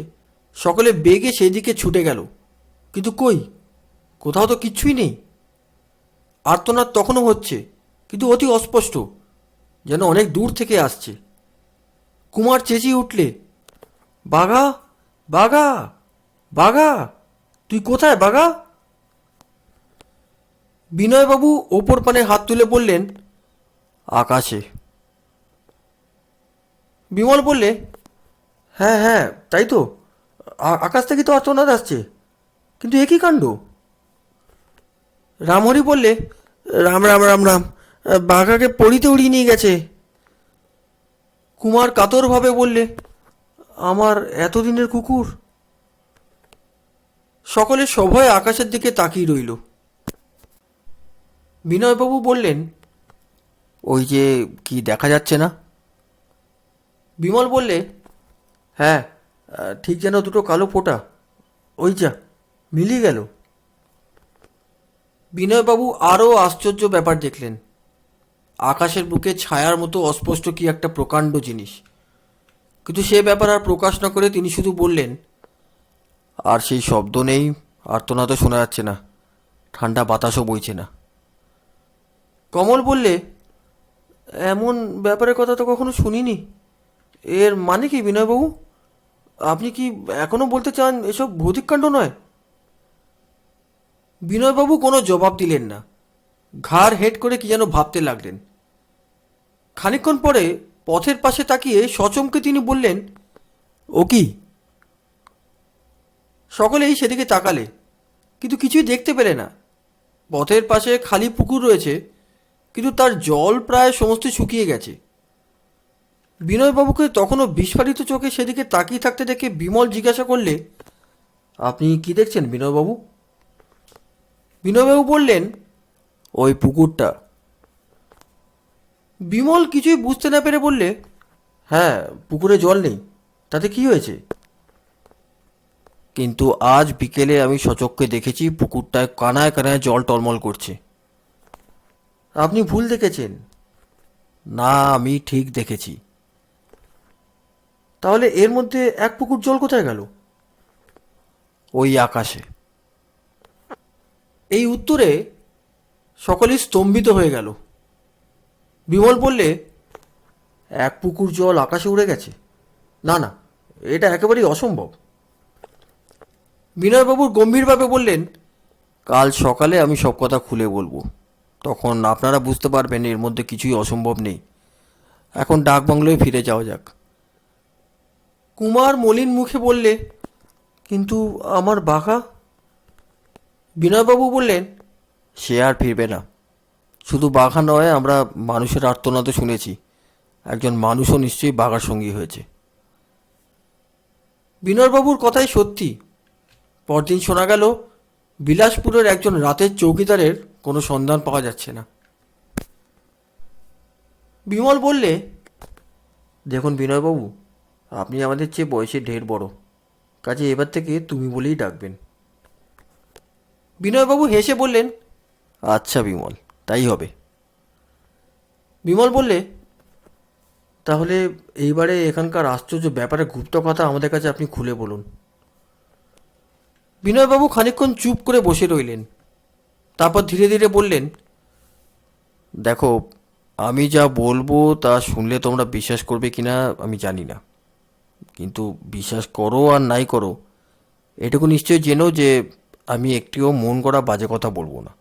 সকলে বেগে সেই দিকে ছুটে গেল। কিন্তু কই, কোথাও তো কিচ্ছুই নেই। আর্তনাদ তখনও হচ্ছে, কিন্তু অতি অস্পষ্ট, যেন অনেক দূর থেকে আসছে। কুমার চেঁচিয়ে উঠলে, বাঘা, বাঘা, বাঘা, তুই কোথায় বাঘা? বিনয়বাবু ওপর পানে হাত তুলে বললেন, আকাশে। বিমল বললে, হ্যাঁ হ্যাঁ তাই তো, আকাশ থেকে তো আর্তনাদ আসছে, কিন্তু এ কী কাণ্ড! রামহরি বললে, রাম রাম রাম রাম, বাঘাকে পড়িতে উড়িয়ে নিয়ে গেছে। কুমার কাতরভাবে বললে, আমার এতদিনের কুকুর। সকলে সভয়ে আকাশের দিকে তাকিয়ে রইল। বিনয়বাবু বললেন, ওই যে কি দেখা যাচ্ছে না? বিমল বললে, হ্যাঁ, ঠিক যেন দুটো কালো ফোঁটা, ওই যা মিলিয়ে গেল। বিনয়বাবু আরও আশ্চর্য ব্যাপার দেখলেন। আকাশের বুকে ছায়ার মতো অস্পষ্ট কি একটা প্রকাণ্ড জিনিস। কিন্তু সে ব্যাপার আর প্রকাশ না করে তিনি শুধু বললেন, আর সেই শব্দ নেই, আর্তনাদও শোনা যাচ্ছে না, ঠান্ডা বাতাসও বইছে না। কমল বললে, এমন ব্যাপারের কথা তো কখনো শুনিনি। এর মানে কি বিনয়বাবু? আপনি কি এখনও বলতে চান এসব ভৌতিক কাণ্ড নয়? বিনয়বাবু কোনো জবাব দিলেন না। ঘাড় হেট করে কি যেন ভাবতে লাগলেন। খানিকক্ষণ পরে পথের পাশে তাকিয়ে সচমকে তিনি বললেন, ও কি? সকলেই সেদিকে তাকালে, কিন্তু কিছুই দেখতে পেলে না। পথের পাশে খালি পুকুর রয়েছে, কিন্তু তার জল প্রায় সমস্ত শুকিয়ে গেছে। বিনয়বাবুকে তখনও বিস্ফারিত চোখে সেদিকে তাকিয়ে থাকতে দেখে বিমল জিজ্ঞাসা করলে, আপনি কি দেখছেন বিনয়বাবু? বিনয়বাবু বললেন, ওই পুকুরটা। বিমল কিছুই বুঝতে না পেরে বললে, হ্যাঁ, পুকুরে জল নেই, তাতে কি হয়েছে? কিন্তু আজ বিকেলে আমি সচক্ষে দেখেছি পুকুরটায় কানায় কানায় জল টলমল করছে। আপনি ভুল দেখেছেন। না, আমি ঠিক দেখেছি। তাহলে এর মধ্যে এক পুকুর জল কোথায় গেল? ওই আকাশে। এই উত্তরে সকলেই স্তম্ভিত হয়ে গেল। বিমল বললে, এক পুকুর জল আকাশে উড়ে গেছে? না না, এটা একেবারেই অসম্ভব। বিনয়বাবু গম্ভীরভাবে বললেন, কাল সকালে আমি সব কথা খুলে বলবো, তখন আপনারা বুঝতে পারবেন এর মধ্যে কিছুই অসম্ভব নেই। এখন ডাকবাংলোয় ফিরে যাওয়া যাক। কুমার মলিন মুখে বললে, কিন্তু আমার বাঘা? বিনয়বাবু বললেন, সে আর ফিরবে না। শুধু বাঘা নয়, আমরা মানুষের আর্তনাদও শুনেছি। একজন মানুষও নিশ্চয়ই বাঘার সঙ্গী হয়েছে। বিনয়বাবুর কথাই সত্যি। পরদিন শোনা গেল বিলাসপুরের একজন রাতের চৌকিদারের কোনো সন্ধান পাওয়া যাচ্ছে না। বিমল বললে, দেখুন বিনয়বাবু, আপনি আমাদের চেয়ে বয়সে ঢের বড়, কাজে এবার থেকে তুমি বলেই ডাকবেন। বিনয়বাবু হেসে বললেন, আচ্ছা বিমল, তাই হবে। বিমল বললে, তাহলে এইবারে এখানকার আশ্চর্য ব্যাপারে গুপ্ত কথা আমাদের কাছে আপনি খুলে বলুন। বিনয়বাবু খানিকক্ষণ চুপ করে বসে রইলেন। তারপর ধীরে ধীরে বললেন, দেখো, আমি যা বলবো তা শুনলে তোমরা বিশ্বাস করবে কিনা আমি জানি না, কিন্তু বিশ্বাস করো আর নাই করো, এটুকু নিশ্চয় জেনো যে আমি একটিও মন করা বাজে কথা বলবো না।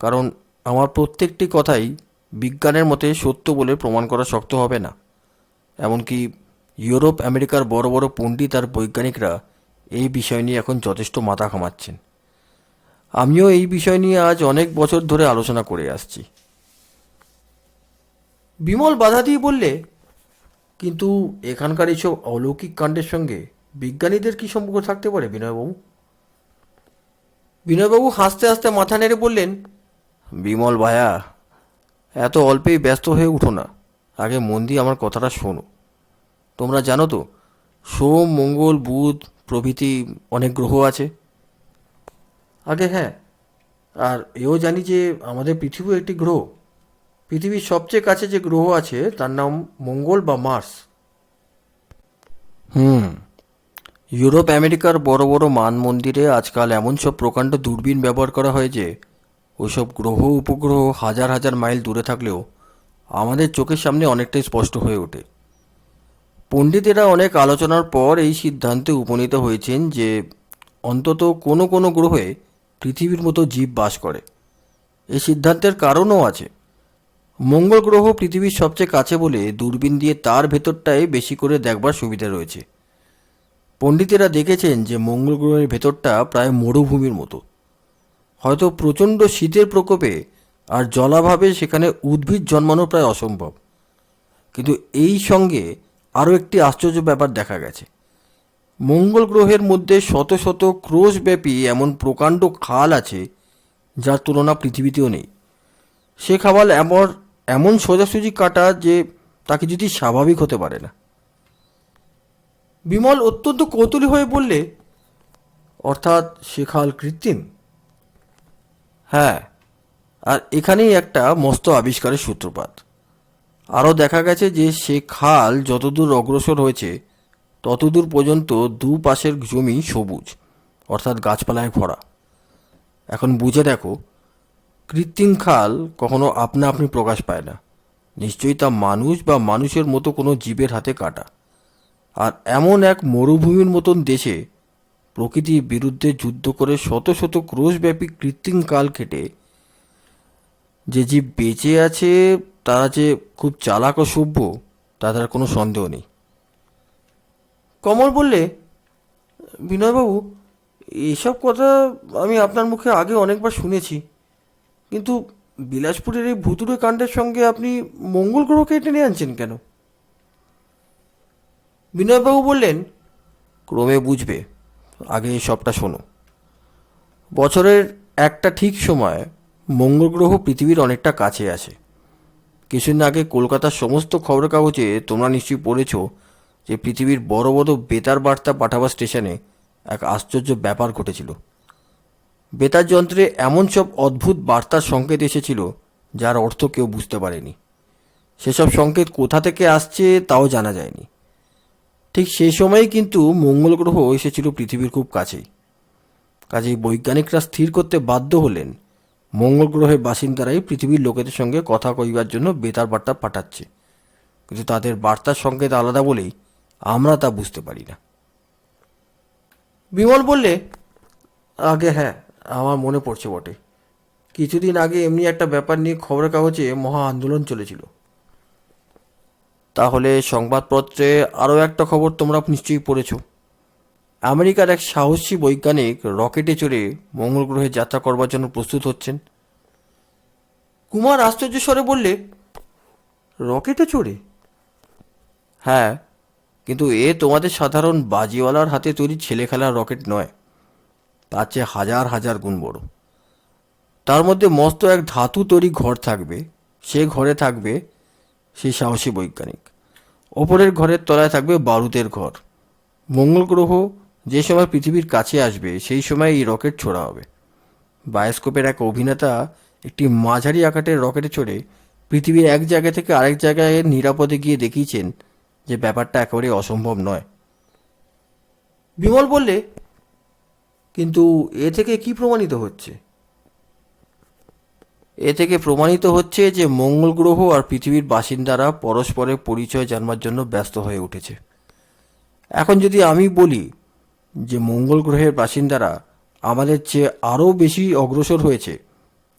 কারণ আমার প্রত্যেকটি কথাই বিজ্ঞানের মতে সত্য বলে প্রমাণ করা শক্ত হবে না। এমনকি ইউরোপ আমেরিকার বড় বড় পণ্ডিত আর বৈজ্ঞানিকরা এই বিষয় নিয়ে এখন যথেষ্ট মাথা ঘামাচ্ছেন। আমিও এই বিষয় নিয়ে আজ অনেক বছর ধরে আলোচনা করে আসছি। বিমল বাধা দিয়ে বললে, কিন্তু এখানকার এইসব অলৌকিক কাণ্ডের সঙ্গে বিজ্ঞানীদের কী সম্পর্ক থাকতে পারে বিনয়বাবু? বিনয়বাবু হাসতে হাসতে মাথা নেড়ে বললেন, বিমল ভায়া, এত অল্পেই ব্যস্ত হয়ে উঠো না। আগে মন দিয়ে আমার কথাটা শোনো। তোমরা জানো তো সোম, মঙ্গল, বুধ প্রভৃতি অনেক গ্রহ আছে? আগে হ্যাঁ, আর এও জানি যে আমাদের পৃথিবীও একটি গ্রহ। পৃথিবীর সবচেয়ে কাছে যে গ্রহ আছে তার নাম মঙ্গল বা মার্স। হুম। ইউরোপ আমেরিকার বড় বড় মান মন্দিরে আজকাল এমন সব প্রকাণ্ড দূরবীন ব্যবহার করা হয় যে ওইসব গ্রহ উপগ্রহ হাজার হাজার মাইল দূরে থাকলেও আমাদের চোখের সামনে অনেকটাই স্পষ্ট হয়ে ওঠে। পণ্ডিতেরা অনেক আলোচনার পর এই সিদ্ধান্তে উপনীত হয়েছেন যে অন্তত কোনো কোনো গ্রহে পৃথিবীর মতো জীব বাস করে। এই সিদ্ধান্তের কারণও আছে। মঙ্গল গ্রহ পৃথিবীর সবচেয়ে কাছে বলে দূরবীন দিয়ে তার ভেতরটাই বেশি করে দেখবার সুবিধা রয়েছে। পণ্ডিতেরা দেখেছেন যে মঙ্গল গ্রহের ভেতরটা প্রায় মরুভূমির মতো। হয়তো প্রচণ্ড শীতের প্রকোপে আর জলাভাবে সেখানে উদ্ভিদ জন্মানো প্রায় অসম্ভব। কিন্তু এই সঙ্গে আরও একটি আশ্চর্য ব্যাপার দেখা গেছে। মঙ্গল গ্রহের মধ্যে শত শত ক্রোশব্যাপী এমন প্রকাণ্ড খাল আছে যার তুলনা পৃথিবীতেও নেই। সে খাল এমন এমন সোজাসুজি কাটা যে তা কিছুটি স্বাভাবিক হতে পারে না। বিমল অত্যন্ত কৌতূহলী হয়ে বললে, অর্থাৎ সে খাল কৃত্রিম? হ্যাঁ, আর এখানেই একটা মস্ত আবিষ্কারের সূত্রপাত। আরও দেখা গেছে যে সে খাল যতদূর অগ্রসর হয়েছে ততদূর পর্যন্ত দুপাশের জমি সবুজ, অর্থাৎ গাছপালায় ভরা। এখন বুঝে দেখো, কৃত্রিম খাল কখনো আপনা আপনি প্রকাশ পায় না। নিশ্চয়ই তা মানুষ বা মানুষের মতো কোনো জীবের হাতে কাটা। আর এমন এক মরুভূমির মতন দেশে প্রকৃতির বিরুদ্ধে যুদ্ধ করে শত শত ক্রোশব্যাপী কৃত্রিম কাল কেটে যে জীব বেঁচে আছে তারা যে খুব চালাক ও সভ্য তাদের কোনো সন্দেহ নেই। কমল বললে, বিনয়বাবু, এসব কথা আমি আপনার মুখে আগে অনেকবার শুনেছি, কিন্তু বিলাসপুরের এই ভুতুড়ে কাণ্ডের সঙ্গে আপনি মঙ্গল গ্রহকে টেনে আনছেন কেন? বিনয়বাবু বললেন, ক্রমে বুঝবে, আগে সবটা শোনো। বছরের একটা ঠিক সময় মঙ্গল গ্রহ পৃথিবীর অনেকটা কাছে আসে। কিছুদিন আগে কলকাতার সমস্ত খবরের কাগজে তোমরা নিশ্চয়ই পড়েছ যে পৃথিবীর বড় বড় বেতার বার্তা পাঠাবার স্টেশনে এক আশ্চর্য ব্যাপার ঘটেছিল। বেতার যন্ত্রে এমন সব অদ্ভুত বার্তার সংকেত এসেছিল যার অর্থ কেউ বুঝতে পারেনি। সেসব সংকেত কোথা থেকে আসছে তাও জানা যায়নি। ঠিক সেই সময়ই কিন্তু মঙ্গল গ্রহ এসেছিল পৃথিবীর খুব কাছেই। কাজেই বৈজ্ঞানিকরা স্থির করতে বাধ্য হলেন মঙ্গল গ্রহের বাসিন্দারাই পৃথিবীর লোকেদের সঙ্গে কথা কইবার জন্য বেতার বার্তা পাঠাচ্ছে, কিন্তু তাদের বার্তার সংকেত আলাদা বলেই আমরা তা বুঝতে পারি না। বিমল বললে, আগে হ্যাঁ, আমার মনে পড়ছে বটে। কিছুদিন আগে এমনি একটা ব্যাপার নিয়ে খবরের কাগজে মহা আন্দোলন চলেছিল। তাহলে সংবাদপত্রে আরও একটা খবর তোমরা নিশ্চয়ই পড়েছ। আমেরিকার এক সাহসী বৈজ্ঞানিক রকেটে চড়ে মঙ্গল গ্রহে যাত্রা করবার জন্য প্রস্তুত হচ্ছেন। কুমার আশ্চর্য স্বরে বললে, রকেটে চড়ে? হ্যাঁ, কিন্তু এ তোমাদের সাধারণ বাজিওয়ালার হাতে তৈরি ছেলে খেলার রকেট নয়, তার চেয়ে হাজার হাজার গুণ বড়। তার মধ্যে মস্ত এক ধাতু তৈরি ঘর থাকবে, সে ঘরে থাকবে সেই সাহসী বৈজ্ঞানিক। ওপরের ঘরের তলায় থাকবে বারুদের ঘর। মঙ্গল গ্রহ যে সময় পৃথিবীর কাছে আসবে সেই সময় এই রকেট ছোড়া হবে। বায়োস্কোপের এক অভিনেতা একটি মাঝারি আকারের রকেটে চড়ে পৃথিবীর এক জায়গা থেকে আরেক জায়গায় নিরাপদে গিয়ে দেখিয়েছেন যে ব্যাপারটা একেবারে অসম্ভব নয়। বিমল বললে, কিন্তু এ থেকে কি প্রমাণিত হচ্ছে? এ থেকে প্রমাণিত হচ্ছে যে মঙ্গল গ্রহ আর পৃথিবীর বাসিন্দারা পরস্পরের পরিচয় জানবার জন্য ব্যস্ত হয়ে উঠেছে। এখন যদি আমি বলি যে মঙ্গল গ্রহের বাসিন্দারা আমাদের চেয়ে আরও বেশি অগ্রসর হয়েছে,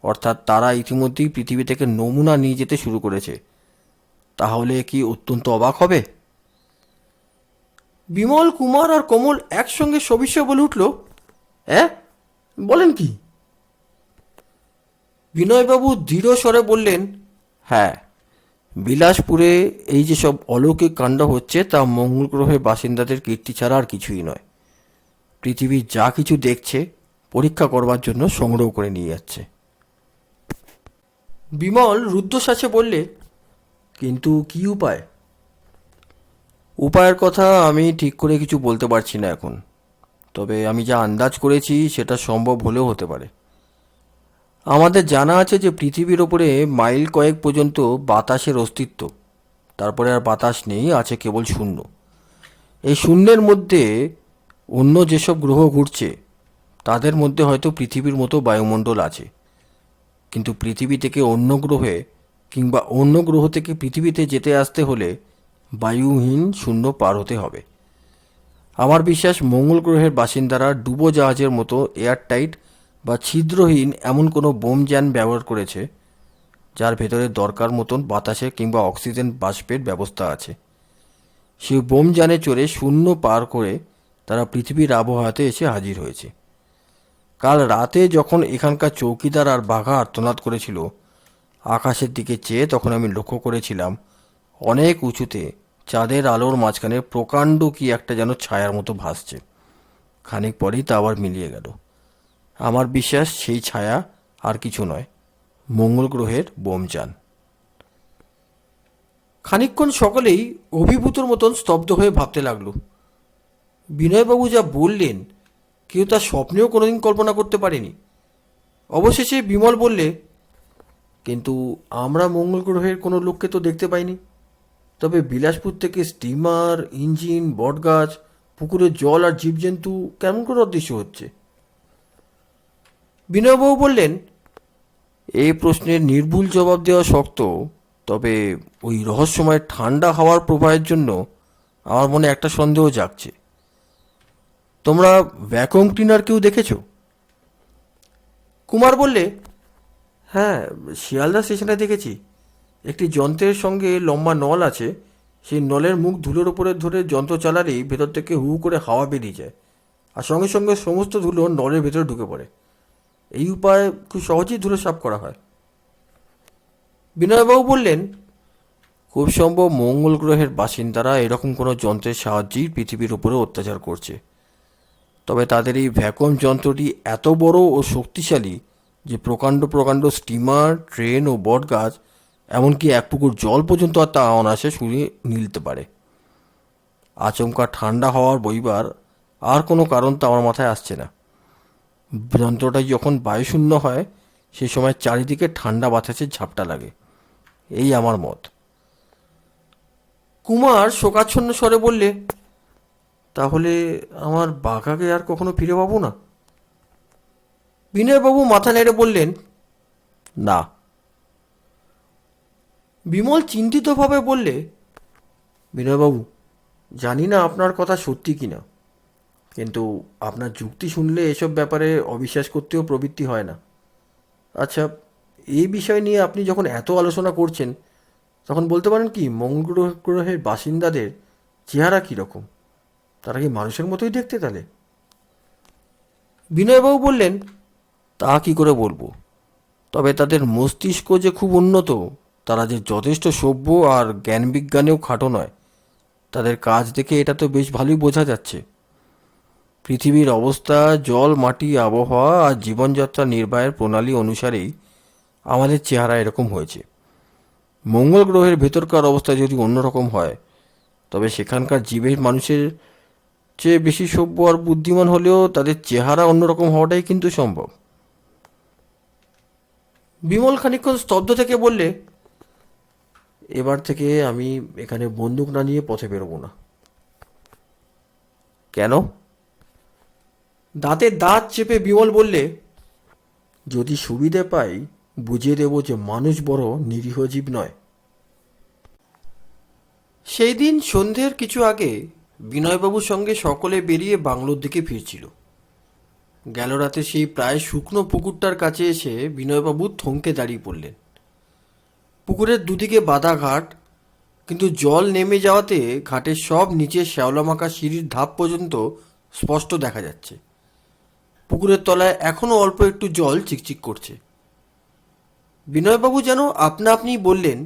অর্থাৎ তারা ইতিমধ্যেই পৃথিবী থেকে নমুনা নিয়ে যেতে শুরু করেছে, তাহলে কি অত্যন্ত অবাক হবে? বিমল, কুমার আর কমল একসঙ্গে সবিস্ময়ে বলে উঠল, হ্যাঁ, বলেন কি? বিনয়বাবু দৃঢ় স্বরে বললেন, হ্যাঁ, বিলাসপুরে এই যে সব অলৌকিক কাণ্ড হচ্ছে তা মঙ্গল গ্রহের বাসিন্দাদের কীর্তি ছাড়া আর কিছুই নয়। পৃথিবী যা কিছু দেখছে পরীক্ষা করবার জন্য সংগ্রহ করে নিয়ে যাচ্ছে। বিমল রুদ্ধশ্বাসে বললে, কিন্তু কি উপায়? উপায়ের কথা আমি ঠিক করে কিছু বলতে পারছি না এখন, তবে আমি যা আন্দাজ করেছি সেটা সম্ভব হলেও হতে পারে। আমাদের জানা আছে যে পৃথিবীর ওপরে মাইল কয়েক পর্যন্ত বাতাসের অস্তিত্ব, তারপরে আর বাতাস নেই, আছে কেবল শূন্য। এই শূন্যের মধ্যে অন্য যেসব গ্রহ ঘুরছে তাদের মধ্যে হয়তো পৃথিবীর মতো বায়ুমণ্ডল আছে, কিন্তু পৃথিবী থেকে অন্য গ্রহে কিংবা অন্য গ্রহ থেকে পৃথিবীতে যেতে আসতে হলে বায়ুহীন শূন্য পার হতে হবে। আমার বিশ্বাস মঙ্গল গ্রহের বাসিন্দারা ডুবোজাহাজের মতো এয়ারটাইট বা ছিদ্রহীন এমন কোনো বোমযান ব্যবহার করেছে যার ভেতরে দরকার মতন বাতাসে কিংবা অক্সিজেন বাষ্পের ব্যবস্থা আছে। সেই বোমযানে চড়ে শূন্য পার করে তারা পৃথিবীর আবহাওয়াতে এসে হাজির হয়েছে। কাল রাতে যখন এখানকার চৌকিদার আর বাঘা আর্তনাদ করেছিল, আকাশের দিকে চেয়ে তখন আমি লক্ষ্য করেছিলাম অনেক উঁচুতে চাঁদের আলোর মাঝখানে প্রকাণ্ড কি একটা যেন ছায়ার মতো ভাসছে। খানিক পরেই তা আবার মিলিয়ে গেল। আমার বিশ্বাস সেই ছায়া আর কিছু নয়, মঙ্গল গ্রহের বোমযান। খানিকক্ষণ সকলেই অভিভূতর মতন স্তব্ধ হয়ে ভাবতে লাগল। বিনয়বাবু যা বললেন কেউ তা স্বপ্নেও কোনোদিন কল্পনা করতে পারেনি। অবশেষে বিমল বললে, কিন্তু আমরা মঙ্গল গ্রহের কোনো লোককে তো দেখতে পাইনি। তবে বিলাসপুর থেকে স্টিমার, ইঞ্জিন, বটগাছ, পুকুরের জল আর জীবজন্তু কেমন করে অদৃশ্য হচ্ছে? বিনয়বাবু বললেন, এই প্রশ্নের নির্ভুল জবাব দেওয়া শক্ত, তবে ওই রহস্যময় ঠান্ডা হাওয়ার প্রবাহের জন্য আমার মনে একটা সন্দেহ জাগছে। তোমরা ভ্যাকুয়াম ক্লিনার কেউ দেখেছো? কুমার বললে, হ্যাঁ, শিয়ালদা স্টেশনে দেখেছি। একটি যন্ত্রের সঙ্গে লম্বা নল আছে, সেই নলের মুখ ধুলোর ওপরে ধরে যন্ত্র চালালেই ভেতর থেকে হু করে হাওয়া বেরিয়ে যায়, আর সঙ্গে সঙ্গে সমস্ত ধুলো নলের ভেতরে ঢুকে পড়ে। এই উপায়ে খুব সহজেই ধুলো সাফ করা হয়। বিনয়বাবু বললেন, খুব সম্ভব মঙ্গল গ্রহের বাসিন্দারা এরকম কোনো যন্ত্রের সাহায্যেই পৃথিবীর উপরে অত্যাচার করছে। তবে তাদের এই ভ্যাকুয়াম যন্ত্রটি এত বড় ও শক্তিশালী যে প্রকাণ্ড প্রকাণ্ড স্টিমার, ট্রেন ও বটগাছ, এমনকি এক পুকুর জল পর্যন্ত আর তা অনায়াসে সরিয়ে নিতে পারে। আচমকা ঠান্ডা হওয়ার বইবার আর কোনো কারণ তো আমার মাথায় আসছে না। যন্ত্রটা যখন বায়ুশূন্য হয় সেই সময় চারিদিকে ঠান্ডা বাতাসের ঝাপটা লাগে। এই আমার মত। কুমার শোকাচ্ছন্ন স্বরে বললে, তাহলে আমার বাঘাকে আর কখনো ফিরে পাবো না? বিনয়বাবু মাথা নেড়ে বললেন, না। বিমল চিন্তিতভাবে বললে, বিনয়বাবু, জানি না আপনার কথা সত্যি কিনা, কিন্তু আপনার যুক্তি শুনলে এসব ব্যাপারে অবিশ্বাস করতেও প্রবৃত্তি হয় না। আচ্ছা, এই বিষয় নিয়ে আপনি যখন এত আলোচনা করছেন, তখন বলতে পারেন কি মঙ্গল গ্রহের বাসিন্দাদের চেহারা কীরকম? তারা কি মানুষের মতোই দেখতে তাহলে? বিনয়বাবু বললেন, তা কি করে বলবো, তবে তাদের মস্তিষ্ক যে খুব উন্নত, তারা যে যথেষ্ট সভ্য আর জ্ঞান বিজ্ঞানেও খাটো নয়, তাদের কাজ দেখে এটা তো বেশ ভালোই বোঝা যাচ্ছে। পৃথিবীর অবস্থা, জল, মাটি, আবহাওয়া আর জীবনযাত্রা নির্বাহের প্রণালী অনুসারেই আমাদের চেহারা এরকম হয়েছে। মঙ্গল গ্রহের ভেতরকার অবস্থা যদি অন্যরকম হয়, তবে সেখানকার জীবের মানুষের চেয়ে বেশি সভ্য আর বুদ্ধিমান হলেও তাদের চেহারা অন্যরকম হওয়াটাই কিন্তু সম্ভব। বিমল খানিকক্ষণ স্তব্ধ থেকে বললে, এবার থেকে আমি এখানে বন্দুক না নিয়ে পথে বেরোবো না। কেন? দাঁতে দাঁত চেপে বিমল বললে, যদি সুবিধে পাই বুঝিয়ে দেব যে মানুষ বড় নিরীহ জীব নয়। সেই দিন সন্ধ্যের কিছু আগে বিনয়বাবুর সঙ্গে সকলে বেরিয়ে বাংলোর দিকে ফিরছিল। গেল রাতে সেই প্রায় শুকনো পুকুরটার কাছে এসে বিনয়বাবু থমকে দাঁড়িয়ে পড়লেন। পুকুরের দুদিকে বাঁধা ঘাট, কিন্তু জল নেমে যাওয়াতে ঘাটের সব নিচে শ্যাওলামাখা সিঁড়ির ধাপ পর্যন্ত স্পষ্ট দেখা যাচ্ছে। পুকুরের তলায় এখনও অল্প একটু জল চিকচিক করছে। বিনয়বাবু যেন আপনা আপনি বললেন,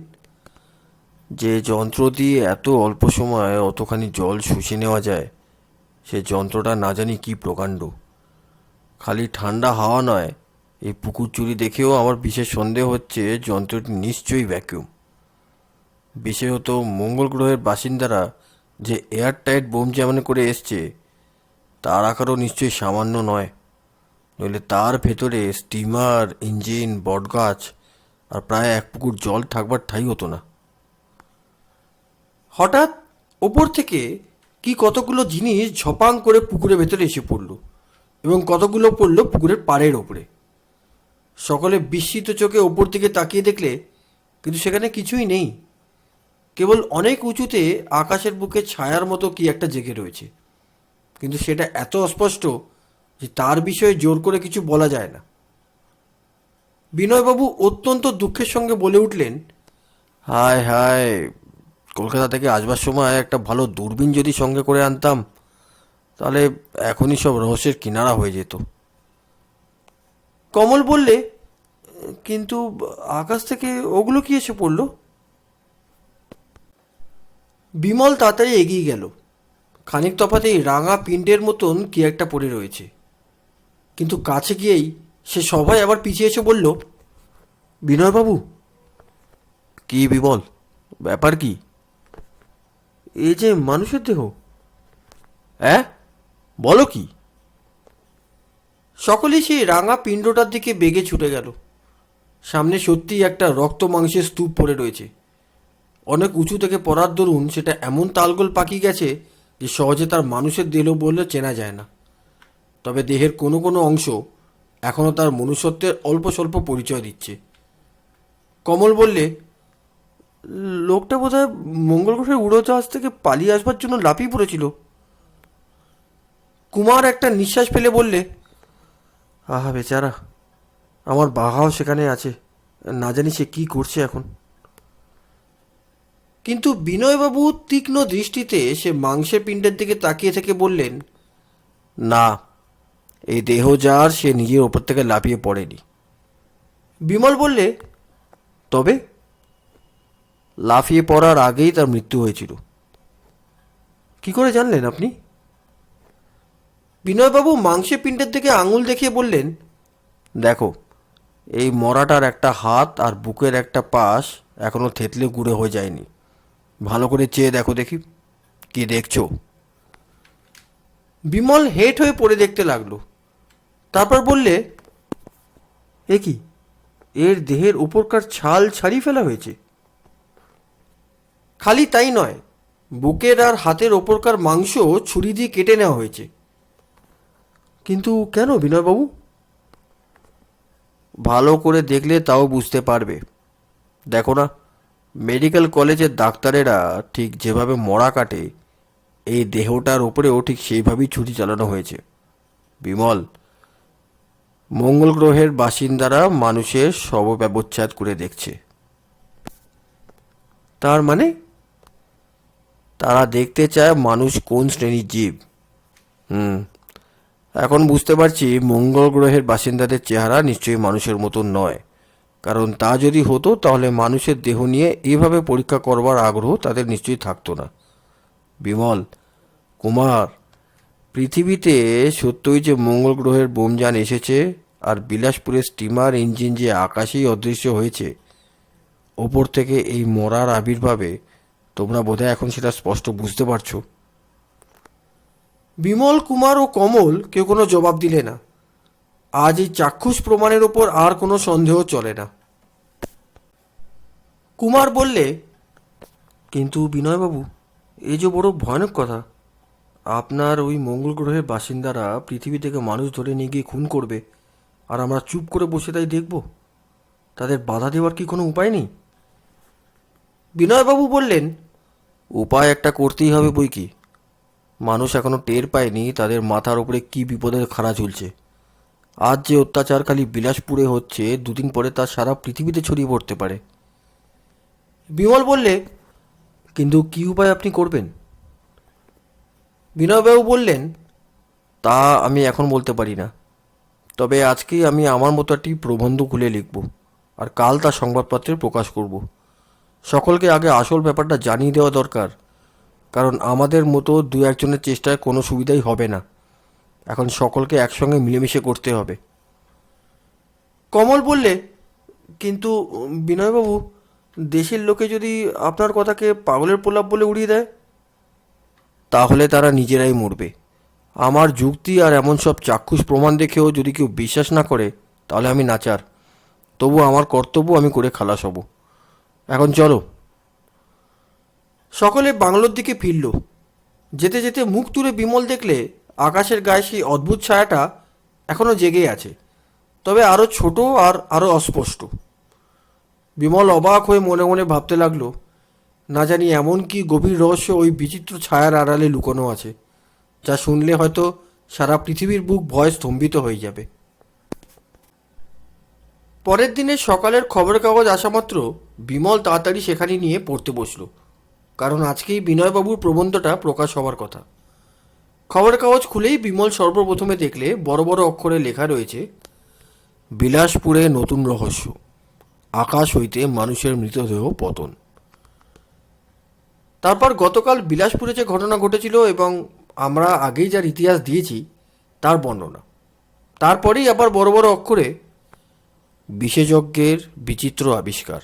যে যন্ত্র দিয়ে এত অল্প সময়ে অতখানি জল শুষে নেওয়া যায়, সে যন্ত্রটা না জানি কি প্রকাণ্ড। খালি ঠান্ডা হাওয়া নয়, এই পুকুর চুরি দেখেও আমার বিশেষ সন্দেহ হচ্ছে যন্ত্রটি নিশ্চয়ই ভ্যাকিউম। বিশেষত মঙ্গল গ্রহের বাসিন্দারা যে এয়ার টাইট বোম যেমন করে এসছে, তার আকারও নিশ্চয়ই সামান্য নয়। নইলে তার ভেতরে স্টিমার, ইঞ্জিন, বটগাছ আর প্রায় এক পুকুর জল থাকবার ঠাঁই হতো না। হঠাৎ ওপর থেকে কি কতগুলো জিনিস ঝপাং করে পুকুরের ভেতরে এসে পড়ল, এবং কতগুলো পড়ল পুকুরের পাড়ের ওপরে। সকলে বিস্মিত চোখে ওপর দিকে তাকিয়ে দেখলে, কিন্তু সেখানে কিছুই নেই। কেবল অনেক উঁচুতে আকাশের বুকে ছায়ার মতো কি একটা জেগে রয়েছে, কিন্তু সেটা এত অস্পষ্ট যে তার বিষয়ে জোর করে কিছু বলা যায় না। বিনয়বাবু অত্যন্ত দুঃখের সঙ্গে বলে উঠলেন, হায় হায়, কলকাতা থেকে আসবার সময় একটা ভালো দূরবীন যদি সঙ্গে করে আনতাম, তাহলে এখনই সব রহস্যের কিনারা হয়ে যেত। কমল বললে, কিন্তু আকাশ থেকে ওগুলো কি এসে পড়ল? বিমল তাড়াতাড়ি এগিয়ে গেল। খানিক তফাতেই রাঙা পিণ্ডের মতন কি একটা পড়ে রয়েছে, কিন্তু কাছে গিয়েই সে সবাই আবার পিছিয়ে এসে বলল, বিনয়বাবু। কি বিমল, ব্যাপার কি? এই যে মানুষের দেহ। হ্যাঁ, বলো কি? সকলেই সেই রাঙা পিণ্ডটার দিকে বেগে ছুটে গেল। সামনে সত্যিই একটা রক্ত মাংসের স্তূপ পড়ে রয়েছে। অনেক উঁচু থেকে পড়ার দরুন সেটা এমন তালগোল পাকিয়ে গেছে যে সহজে তার মানুষের দেহ বললে চেনা যায় না। তবে দেহের কোনো কোনো অংশ এখনও তার মনুষ্যত্বের অল্প স্বল্প পরিচয় দিচ্ছে। কমল বললে, লোকটা বোধহয় মঙ্গল গ্রহের উড়োজাহাজ থেকে পালিয়ে আসবার জন্য লাফিয়ে পড়েছিল। কুমার একটা নিঃশ্বাস ফেলে বললে, আহা বেচারা, আমার বাঘাও সেখানে আছে, না জানি সে কী করছে এখন। কিন্তু বিনয়বাবু তীক্ষ্ণ দৃষ্টিতে সে মাংসের পিণ্ডের দিকে তাকিয়ে থেকে বললেন, না, এই দেহ যার, সে নিজের ওপর থেকে লাফিয়ে পড়েনি। বিমল বললে, তবে? লাফিয়ে পড়ার আগেই তার মৃত্যু হয়েছিল। কি করে জানলেন আপনি? বিনয়বাবু মাংসের পিণ্ডের দিকে আঙুল দেখিয়ে বললেন, দেখো, এই মরাটার একটা হাত আর বুকের একটা পাশ এখনো থেতলে গুঁড়ো হয়ে যায়নি। ভালো করে চেয়ে দেখো দেখি, কি দেখছো? বিমল হেঁট হয়ে পড়ে দেখতে লাগলো। তারপর বললে, এ কি, এর দেহের উপরকার ছাল ছাড়িয়ে ফেলা হয়েছে। খালি তাই নয়, বুকের আর হাতের ওপরকার মাংস ছুরি দিয়ে কেটে নেওয়া হয়েছে। কিন্তু কেন বিনয়বাবু? ভালো করে দেখলে তাও বুঝতে পারবে। দেখো না, মেডিকেল কলেজের ডাক্তারেরা ঠিক যেভাবে মরা কাটে, এই দেহটার ওপরেও ঠিক সেইভাবেই ছুরি চালানো হয়েছে। বিমল, মঙ্গল গ্রহের বাসিন্দারা মানুষের শব ব্যবচ্ছেদ করে দেখছে। তার মানে? তারা দেখতে চায় মানুষ কোন শ্রেণীর জীব। হুম, এখন বুঝতে পারছি মঙ্গল গ্রহের বাসিন্দাদের চেহারা নিশ্চয়ই মানুষের মতন নয়। কারণ তা যদি হতো তাহলে মানুষের দেহ নিয়ে এভাবে পরীক্ষা করবার আগ্রহ তাদের নিশ্চয়ই থাকতো না। বিমল কুমার, পৃথিবীতে সত্যই যে মঙ্গল গ্রহের বোমযান এসেছে আর বিলাসপুরের স্টিমার ইঞ্জিন যে আকাশেই অদৃশ্য হয়েছে, ওপর থেকে এই মরার আবির্ভাবে তোমরা বোধহয় এখন সেটা স্পষ্ট বুঝতে পারছো। বিমল কুমার ও কমল কেউ কোনো জবাব দিলে না। আজ এই চাক্ষুষ প্রমাণের ওপর আর কোনো সন্দেহ চলে না। কুমার বললে, কিন্তু বিনয়বাবু, এই যে বড় ভয়ানক কথা। আপনার ওই মঙ্গল গ্রহের বাসিন্দারা পৃথিবী থেকে মানুষ ধরে নিয়ে গিয়ে খুন করবে, আর আমরা চুপ করে বসে তাই দেখব? তাদের বাধা দেওয়ার কি কোনো উপায় নেই? বিনয়বাবু বললেন, উপায় একটা করতেই হবে বই কি। মানুষ এখনো টের পায়নি তাদের মাথার উপরে কি বিপদের খাড়া ঝুলছে। আজ যে অত্যাচার খালি বিলাসপুরে হচ্ছে, দুদিন পরে তা সারা পৃথিবীতে ছড়িয়ে পড়তে পারে। বিমল বললে, কিন্তু কি উপায় আপনি করবেন? বিনয়বাবু বললেন, তা আমি এখন বলতে পারি না। তবে আজকেই আমি আমার মতো একটি প্রবন্ধ খুলে লিখব, আর কাল তা সংবাদপত্রে প্রকাশ করব। সকলকে আগে আসল ব্যাপারটা জানিয়ে দেওয়া দরকার, কারণ আমাদের মতো দু একজনের চেষ্টায় কোনো সুবিধাই হবে না। এখন সকলকে একসঙ্গে মিলেমিশে করতে হবে। কমল বললে, কিন্তু বিনয়বাবু, দেশের লোকে যদি আপনার কথাকে পাগলের প্রলাপ বলে উড়িয়ে দেয়? তাহলে তারা নিজেরাই মরবে। আমার যুক্তি আর এমন সব চাক্ষুষ প্রমাণ দেখেও যদি কেউ বিশ্বাস না করে, তাহলে আমি নাচার। তবু আমার কর্তব্য আমি করে খালাস হব। এখন চলো। সকলে বাংলোর দিকে ফিরল। যেতে যেতে মুখ তুলে বিমল দেখলে আকাশের গায়ে সেই অদ্ভুত ছায়াটা এখনও জেগে আছে, তবে আরও ছোট আর আরও অস্পষ্ট। বিমল অবাক হয়ে মনে মনে ভাবতে লাগলো, না জানি এমন কি গভীর রহস্য ওই বিচিত্র ছায়ার আড়ালে লুকোনো আছে, যা শুনলে হয়তো সারা পৃথিবীর বুক ভয়ে স্তম্ভিত হয়ে যাবে। পরের দিনে সকালের খবরের কাগজ আসামাত্র বিমল তাড়াতাড়ি সেখানে নিয়ে পড়তে বসল, কারণ আজকেই বিনয়বাবুর প্রবন্ধটা প্রকাশ হওয়ার কথা। খবরের কাগজ খুলেই বিমল সর্বপ্রথমে দেখলে বড় বড় অক্ষরে লেখা রয়েছে, বিলাসপুরে নতুন রহস্য, আকাশ হইতে মানুষের মৃতদেহ পতন। তারপর গতকাল বিলাসপুরে যে ঘটনা ঘটেছিল এবং আমরা আগেই যার ইতিহাস দিয়েছি তার বর্ণনা। তারপরেই আবার বড় বড় অক্ষরে, বিশেষজ্ঞের বিচিত্র আবিষ্কার,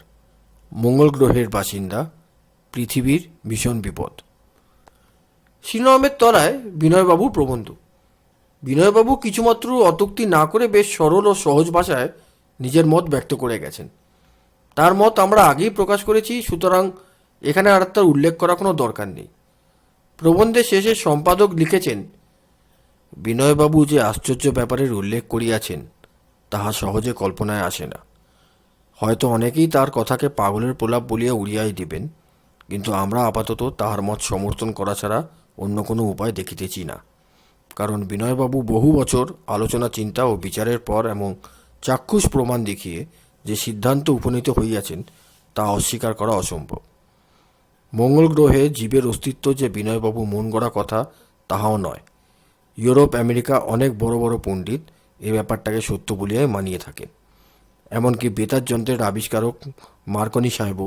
মঙ্গল গ্রহের বাসিন্দা, পৃথিবীর ভীষণ বিপদ। শিরোনামের তলায় বিনয়বাবুর প্রবন্ধ। বিনয়বাবু কিছুমাত্র অত্যুক্তি না করে বেশ সরল ও সহজ ভাষায় নিজের মত ব্যক্ত করে গেছেন। তার মত আমরা আগেই প্রকাশ করেছি, সুতরাং এখানে আর তার উল্লেখ করা কোনো দরকার নেই। প্রবন্ধের শেষে সম্পাদক লিখেছেন, বিনয়বাবু যে আশ্চর্য ব্যাপারের উল্লেখ করিয়াছেন তাহা সহজে কল্পনায় আসে না। হয়তো অনেকেই তার কথাকে পাগলের প্রলাপ বলিয়া উড়িয়াই দিবেন, কিন্তু আমরা আপাতত তাহার মত সমর্থন করা ছাড়া অন্য কোনো উপায় দেখিতেছি না। কারণ বিনয়বাবু বহু বছর আলোচনা, চিন্তা ও বিচারের পর এবং চাক্ষুষ প্রমাণ দেখিয়ে যে সিদ্ধান্ত উপনীত হইয়াছেন তা অস্বীকার করা অসম্ভব। মঙ্গল গ্রহে জীবের অস্তিত্ব যে বিনয়বাবু মন গড়া কথা তাহাও নয়। ইউরোপ, আমেরিকা অনেক বড় বড় পণ্ডিত এই ব্যাপারটাকে সত্য বলিয়াই মানিয়ে থাকেন। এমনকি বেতার যন্ত্রের আবিষ্কারক মার্কনি সাহেবও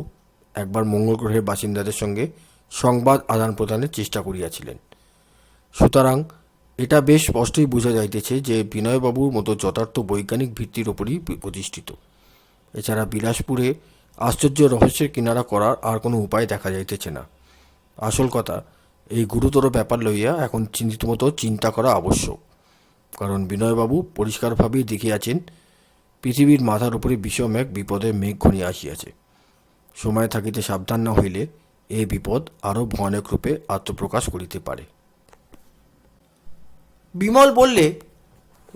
একবার মঙ্গল গ্রহের বাসিন্দাদের সঙ্গে সংবাদ আদান প্রদানের চেষ্টা করিয়াছিলেন। সুতরাং এটা বেশ স্পষ্টই বোঝা যাইতেছে যে বিনয়বাবুর মতো যথার্থ বৈজ্ঞানিক ভিত্তির ওপরই প্রতিষ্ঠিত। এছাড়া বিলাসপুরে আশ্চর্য রহস্যের কিনারা করার আর কোনো উপায় দেখা যাইতেছে না। আসল কথা, এই গুরুতর ব্যাপার লইয়া এখন চিন্তিত মতো চিন্তা করা আবশ্যক। কারণ বিনয়বাবু পরিষ্কারভাবেই দেখিয়াছেন পৃথিবীর মাথার উপরে বিষম এক বিপদের মেঘ ঘনিয়ে আসিয়াছে। সময় থাকিতে সাবধান না হইলে এই বিপদ আরও ভয়ানক রূপে আত্মপ্রকাশ করিতে পারে। বিমল বললে,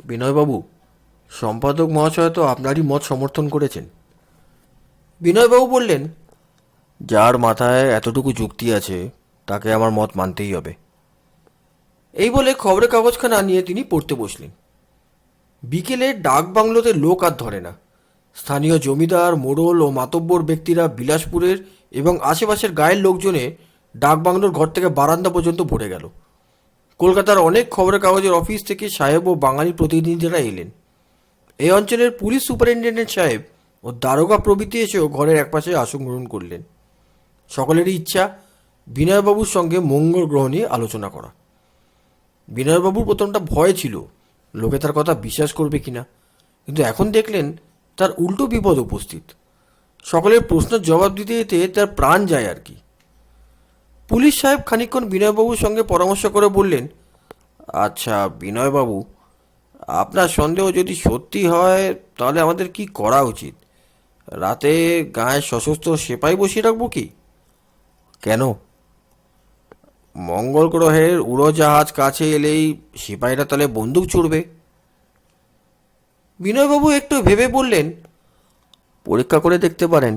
বিনয়বাবু, সম্পাদক মহাশয় তো আপনারই মত সমর্থন করেছেন। বিনয়বাবু বললেন, যার মাথায় এতটুকু যুক্তি আছে তাকে আমার মত মানতেই হবে। এই বলে খবরের কাগজখানা নিয়ে তিনি পড়তে বসলেন। বিকেলে ডাক বাংলোতে লোক আর ধরে না। স্থানীয় জমিদার, মোড়ল ও মাতব্বর ব্যক্তিরা বিলাসপুরের এবং আশেপাশের গায়ের লোকজনে ডাক বাংলোর ঘর থেকে বারান্দা পর্যন্ত ভরে গেল। কলকাতার অনেক খবরের কাগজের অফিস থেকে সাহেব ও বাঙালি প্রতিনিধিরা এলেন। এই অঞ্চলের পুলিশ সুপারিনটেন্ডেন্ট সাহেব ও দারোগা প্রভৃতি এসেও ঘরের একপাশে আসন গ্রহণ করলেন। সকলেরই ইচ্ছা বিনয়বাবুর সঙ্গে মঙ্গল গ্রহ নিয়ে আলোচনা করা। বিনয়বাবুর প্রথমটা ভয় ছিল লোকে তার কথা বিশ্বাস করবে কিনা, কিন্তু এখন দেখলেন তার উল্টো বিপদ উপস্থিত। সকলের প্রশ্নের জবাব দিতে দিতে তার প্রাণ যায় আর কি। পুলিশ সাহেব খানিকক্ষণ বিনয়বাবুর সঙ্গে পরামর্শ করে বললেন, আচ্ছা বিনয়বাবু, আপনার সন্দেহ যদি সত্যি হয় তাহলে আমাদের কি করা উচিত? রাতে গায়ে সশস্ত্র সেপাই বসিয়ে রাখবো কি? কেন? মঙ্গল গ্রহের উড়োজাহাজ কাছে এলেই সিপাহীরা তাহলে বন্দুক ছুড়বে। বিনয়বাবু একটু ভেবে বললেন, পরীক্ষা করে দেখতে পারেন,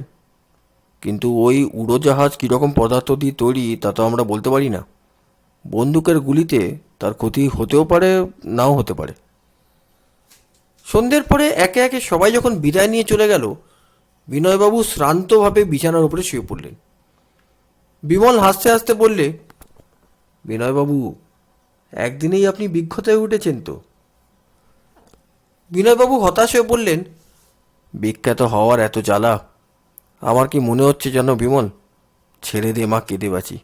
কিন্তু ওই উড়োজাহাজ কীরকম পদার্থ দিয়ে তৈরি তা তো আমরা বলতে পারি না। বন্দুকের গুলিতে তার ক্ষতি হতেও পারে, নাও হতে পারে। সন্ধ্যের পরে একে একে সবাই যখন বিদায় নিয়ে চলে গেল, বিনয়বাবু শ্রান্তভাবে বিছানার উপরে শুয়ে পড়লেন। বিমল হাসতে হাসতে বললে, বিনয়বাবু, একদিনেই আপনি বিখ্যাত হয়ে উঠেছেন তো। বিনয়বাবু হতাশ হয়ে বললেন, বিখ্যাত হওয়ার এত জ্বালা, আমার কি মনে হচ্ছে যেন বিমল, ছেড়ে দে মা, কেঁদে বাঁচি।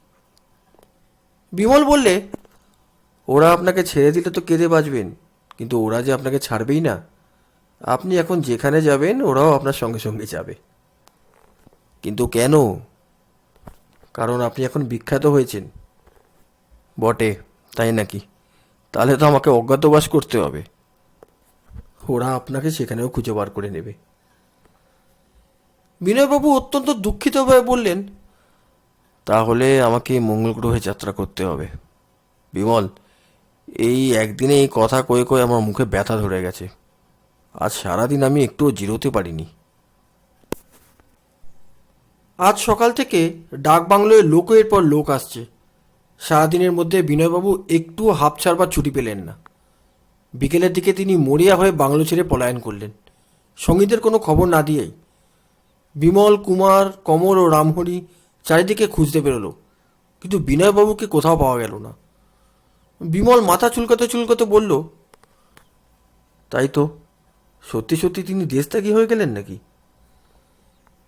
বিমল বললে, ওরা আপনাকে ছেড়ে দিলে তো কেঁদে বাঁচবেন, কিন্তু ওরা যে আপনাকে ছাড়বেই না। আপনি এখন যেখানে যাবেন ওরাও আপনার সঙ্গে সঙ্গে যাবে। কিন্তু কেন? কারণ আপনি এখন বিখ্যাত হয়েছেন। বটে, তাই নাকি? তাহলে তো আমাকে অজ্ঞাতবাস করতে হবে। ওরা আপনাকে সেখানেও খুঁজে বার করে নেবে। বিনয়বাবু অত্যন্ত দুঃখিত হয়ে বললেন, তাহলে আমাকে মঙ্গল গ্রহে যাত্রা করতে হবে। বিমল, এই একদিনে এই কথা কয়ে কয়ে আমার মুখে ব্যথা ধরে গেছে। আজ সারাদিন আমি একটুও জিরোতে পারিনি। আজ সকাল থেকে ডাক বাংলোয় লোকের পর লোক আসছে। সারাদিনের মধ্যে বিনয়বাবু একটুও হাঁপ ছাড়বার ছুটি পেলেন না। বিকেলের দিকে তিনি মরিয়া হয়ে বাংলো ছেড়ে পলায়ন করলেন, সঙ্গীদের কোনো খবর না দিয়েই। বিমল, কুমার, কমল ও রামহরি চারিদিকে খুঁজতে বেরোলো, কিন্তু বিনয়বাবুকে কোথাও পাওয়া গেল না। বিমল মাথা চুলকাতে চুলকাতে বলল, তাই তো, সত্যি সত্যি তিনি দেশত্যাগী হয়ে গেলেন নাকি?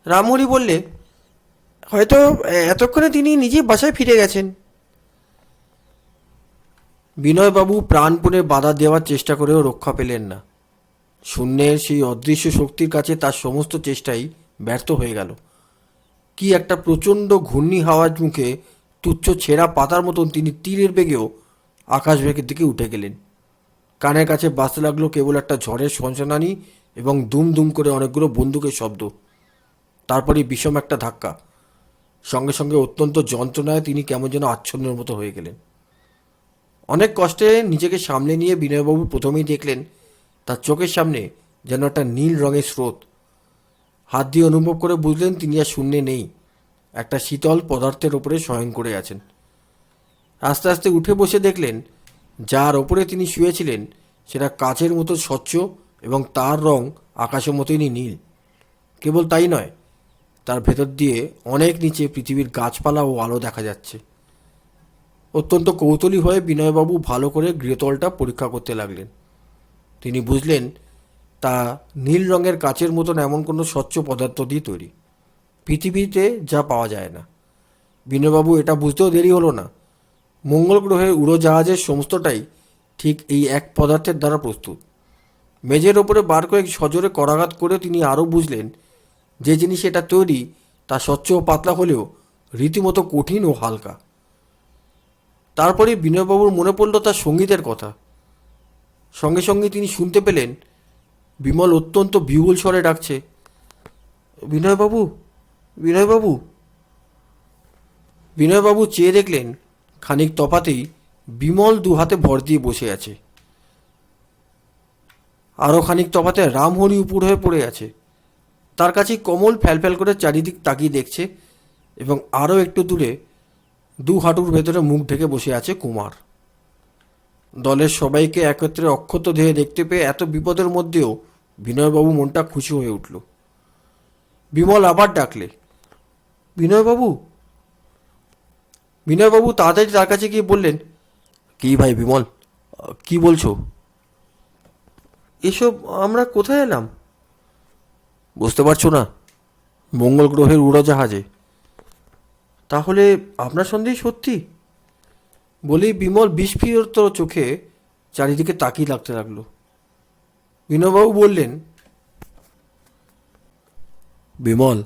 রামহরি বললে, হয়তো এতক্ষণে তিনি নিজেই বাসায় ফিরে গেছেন। বিনয়বাবু প্রাণপণে বাধা দেওয়ার চেষ্টা করেও রক্ষা পেলেন না। শূন্যের সেই অদৃশ্য শক্তির কাছে তার সমস্ত চেষ্টাই ব্যর্থ হয়ে গেল। কি একটা প্রচণ্ড ঘূর্ণি হাওয়ার মুখে তুচ্ছ ছেঁড়া পাতার মতন তিনি তীরের বেগেও আকাশ ভেগের দিকে উঠে গেলেন। কানের কাছে বাজতে লাগলো কেবল একটা ঝড়ের সনসনানি এবং দুম দুম করে অনেকগুলো বন্দুকের শব্দ। তারপরে বিষম একটা ধাক্কা। সঙ্গে সঙ্গে অত্যন্ত যন্ত্রণায় তিনি কেমন যেন আচ্ছন্নের মতো হয়ে গেলেন। অনেক কষ্টে নিজেকে সামলে নিয়ে বিনয়বাবু প্রথমেই দেখলেন তার চোখের সামনে যেন একটা নীল রঙের স্রোত। হাত দিয়ে অনুভব করে বুঝলেন তিনি আর শূন্যে নেই, একটা শীতল পদার্থের ওপরে শয়ন করে আছেন। আস্তে আস্তে উঠে বসে দেখলেন যার ওপরে তিনি শুয়েছিলেন সেটা কাচের মতো স্বচ্ছ এবং তার রং আকাশের মতোই নীল। কেবল তাই নয়, তার ভেতর দিয়ে অনেক নিচে পৃথিবীর গাছপালা ও আলো দেখা যাচ্ছে। অত্যন্ত কৌতূহলী হয়ে বিনয়বাবু ভালো করে গৃহতলটা পরীক্ষা করতে লাগলেন। তিনি বুঝলেন তা নীল রঙের কাচের মতন এমন কোনো স্বচ্ছ পদার্থ দিয়ে তৈরি, পৃথিবীতে যা পাওয়া যায় না। বিনয়বাবু এটা বুঝতেও দেরি হলো না। মঙ্গল গ্রহের উড়োজাহাজের সমস্তটাই ঠিক এই এক পদার্থের দ্বারা প্রস্তুত। মেঝের ওপরে বার কয়েক সজোরে করাঘাত করে তিনি আরও বুঝলেন যে জিনিস এটা তৈরি তা স্বচ্ছ ও পাতলা হলেও রীতিমতো কঠিন ও হালকা। তারপরে বিনয়বাবুর মনে পড়ল তার সঙ্গীতের কথা। সঙ্গে সঙ্গে তিনি শুনতে পেলেন, বিমল অত্যন্ত বিহুল স্বরে ডাকছে, বিনয়বাবু, বিনয়বাবু। বিনয়বাবু চেয়ে দেখলেন, খানিক তফাতেই বিমল দু হাতে ভর দিয়ে বসে আছে। আরও খানিক তফাতে রামহরি উপুড় হয়ে পড়ে আছে। তার কাছে কমল ফ্যালফ্যাল করে চারিদিক তাকিয়ে দেখছে, এবং আরও একটু দূরে দু হাঁটুর ভেতরে মুখ ঢেকে বসে আছে কুমার। দলের সবাইকে একত্রে অক্ষত দেহে দেখতে পেয়ে এত বিপদের মধ্যেও বিনয়বাবু মনটা খুশি হয়ে উঠল। বিমল আবার ডাকলে, বিনয়বাবু। বিনয়বাবু তাড়াতাড়ি তার কাছে গিয়ে বললেন, কি ভাই বিমল, কি বলছো? এসব আমরা কোথায় এলাম? বুঝতে পারছো না? মঙ্গল গ্রহের উড়োজাহাজে। তাহলে আপনার সন্দেহ সত্যি? বলেই বিমল বিস্ফীত চোখে চারিদিকে তাকিয়ে লাগতে লাগলো। বিনয়বাবু বললেন, বিমল,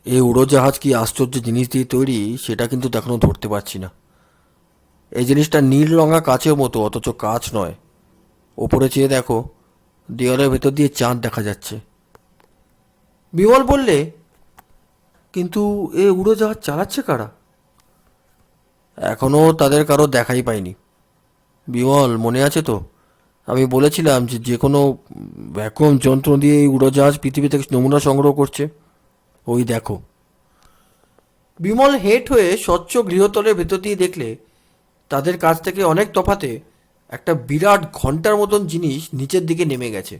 এই উড়োজাহাজ কি আশ্চর্য জিনিস দিয়ে তৈরি সেটা কিন্তু এখনও ধরতে পারছি না। এই জিনিসটা নীল রঙা কাচের মতো, অথচ কাচ নয়। ওপরে চেয়ে দেখো, দেওয়ালের ভেতর দিয়ে চাঁদ দেখা যাচ্ছে। বিমল বললে, কিন্তু এ উড়োজাহাজ চালাচ্ছে কারা? এখনও তাদের কারো দেখাই পাইনি। বিমল, মনে আছে তো আমি বলেছিলাম যে যে কোনো ভ্যাকুয়াম যন্ত্র দিয়ে এই উড়োজাহাজ পৃথিবী থেকে নমুনা সংগ্রহ করছে? ওই দেখো। বিমল হেঁট হয়ে স্বচ্ছ গৃহতলের ভেতর দিয়ে দেখলে তাদের কাছ থেকে অনেক তফাতে একটা বিরাট ঘন্টার মতন জিনিস নিচের দিকে নেমে গেছে।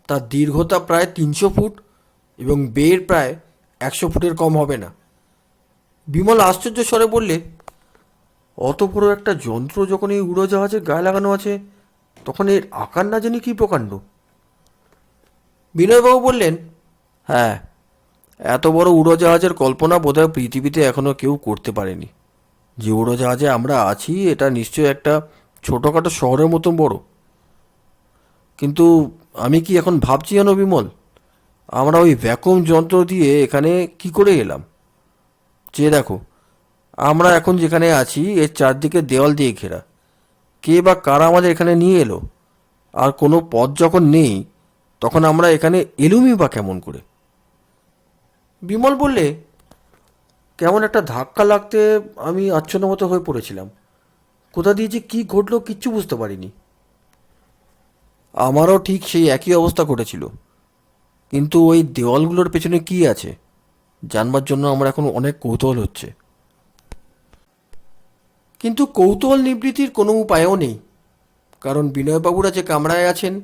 তার দীর্ঘতা প্রায় 300 ফুট এবং বের প্রায় 100 ফুটের কম হবে না। বিমল আশ্চর্য স্বরে বললে, অত বড় একটা যন্ত্র যখন এই উড়োজাহাজের গায়ে লাগানো আছে, তখন এর আকার না জানি কী প্রকাণ্ড। বিনয়বাবু বললেন, হ্যাঁ, এত বড় উড়োজাহাজের কল্পনা বোধহয় পৃথিবীতে এখনও কেউ করতে পারেনি। যে উড়োজাহাজে আমরা আছি এটা নিশ্চয়ই একটা ছোটোখাটো শহরের মতন বড়। কিন্তু আমি কি এখন ভাবছি জানো বিমল, আমরা ওই ভ্যাকুয়াম যন্ত্র দিয়ে এখানে কি করে এলাম? চেয়ে দেখো, আমরা এখন যেখানে আছি এর চারদিকে দেওয়াল দিয়ে ঘেরা। কে বা কারা আমাদের এখানে নিয়ে এলো? আর কোনো পথ যখন নেই, তখন আমরা এখানে এলুমই বা কেমন করে? বিমল বললে, কেমন একটা ধাক্কা লাগতে আমি আচ্ছন্ন মতো হয়ে পড়েছিলাম। কোথা দিয়ে যে কী ঘটলো কিচ্ছু বুঝতে পারিনি। আমারও ঠিক সেই একই অবস্থা ঘটেছিল। কিন্তু ওই দেওয়ালগুলোর পেছনে কি আছে জানবার জন্য আমার এখন অনেক কৌতূহল হচ্ছে। কিন্তু কৌতূহল নিবৃত্তির কোনো উপায়ও নেই, কারণ বিনয়বাবুরা যে কামরায় আছেন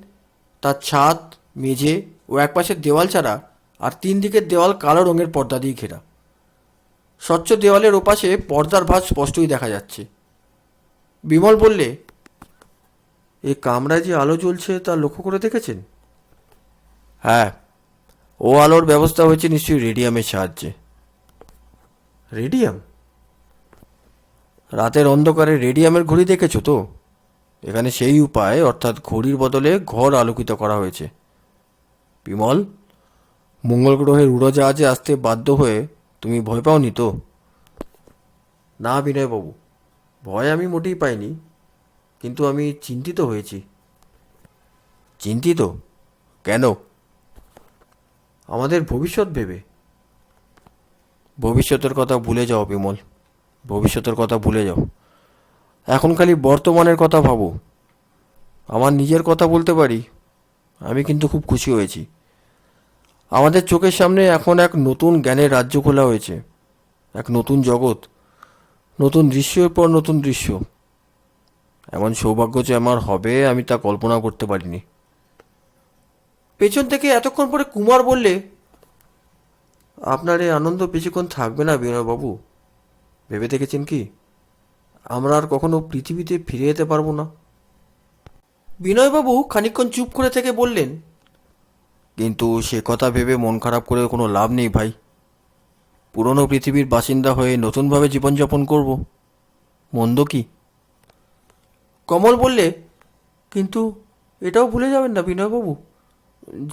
তার ছাদ, মেঝে ও একপাশের দেওয়াল ছাড়া আর 3 দিকের দেওয়াল কালো রঙের পর্দা দিয়ে ঘেরা। স্বচ্ছ দেওয়ালের ওপাশে পর্দার ভাঁজ স্পষ্টই দেখা যাচ্ছে। বিমল বললে, এ কামরায় যে আলো জ্বলছে তা লক্ষ্য করে দেখেছেন? হ্যাঁ, ও আলোর ব্যবস্থা হয়েছে নিশ্চয়ই রেডিয়ামের সাহায্যে। রেডিয়াম? রাতের অন্ধকারে রেডিয়ামের ঘড়ি দেখেছো তো? এখানে সেই উপায়, অর্থাৎ ঘড়ির বদলে ঘর আলোকিত করা হয়েছে। বিমল, মঙ্গল গ্রহের উড়োজাহাজে আসতে বাধ্য হয়ে তুমি ভয় পাওনি তো? না বিনয়বাবু, ভয় আমি মোটেই পাইনি, কিন্তু আমি চিন্তিত হয়েছি। চিন্তিত কেন? আমাদের ভবিষ্যৎ ভেবে। ভবিষ্যতের কথা ভুলে যাও বিমল, ভবিষ্যতের কথা ভুলে যাও। এখন খালি বর্তমানের কথা ভাবো। আমার নিজের কথা বলতে পারি, আমি কিন্তু খুব খুশি হয়েছি। আমাদের চোখের সামনে এখন এক নতুন জ্ঞানের রাজ্য খোলা হয়েছে, এক নতুন জগৎ, নতুন দৃশ্যের পর নতুন দৃশ্য। এমন সৌভাগ্য যে আমার হবে আমি তা কল্পনা করতে পারিনি। পেছন থেকে এতক্ষণ পরে কুমার বললে, আপনার এই আনন্দ বেশিক্ষণ থাকবে না বিনয়বাবু। ভেবে দেখেছেন কি আমরা আর কখনো পৃথিবীতে ফিরে যেতে পারবো না? বিনয়বাবু খানিকক্ষণ চুপ করে থেকে বললেন, কিন্তু সে কথা ভেবে মন খারাপ করে কোনো লাভ নেই ভাই। পুরনো পৃথিবীর বাসিন্দা হয়ে নতুনভাবে জীবনযাপন করব, মন্দ কি? কমল বললে, কিন্তু এটাও ভুলে যাবেন না বিনয়বাবু,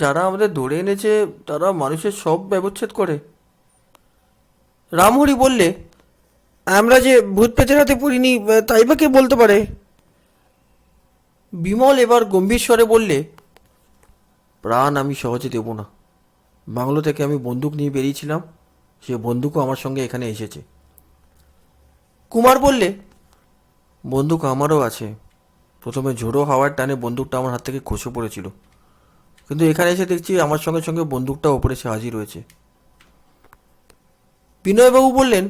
যারা আমাদের ধরে এনেছে তারা মানুষের সব ব্যবচ্ছেদ করে। রামহরি বললে, আমরা যে ভূত পেতের হাতে পড়িনি তাই বা কে বলতে পারে? বিমল এবার গম্ভীর স্বরে বললে, প্রাণ আমি সহজে দেব না। বাংলো থেকে আমি বন্দুক নিয়ে বেরিয়েছিলাম, সে বন্দুকও আমার সঙ্গে এখানে এসেছে। কুমার বললে, বন্দুক আমারও আছে। প্রথমে ঝোড়ো হাওয়ার টানে বন্দুকটা আমার হাত থেকে খসে পড়েছিল, কিন্তু এখানে এসে দেখছি আমার সঙ্গে সঙ্গে বন্দুকটা ওপরে এসে হাজির হয়েছে। বিনয়বাবু বললেন,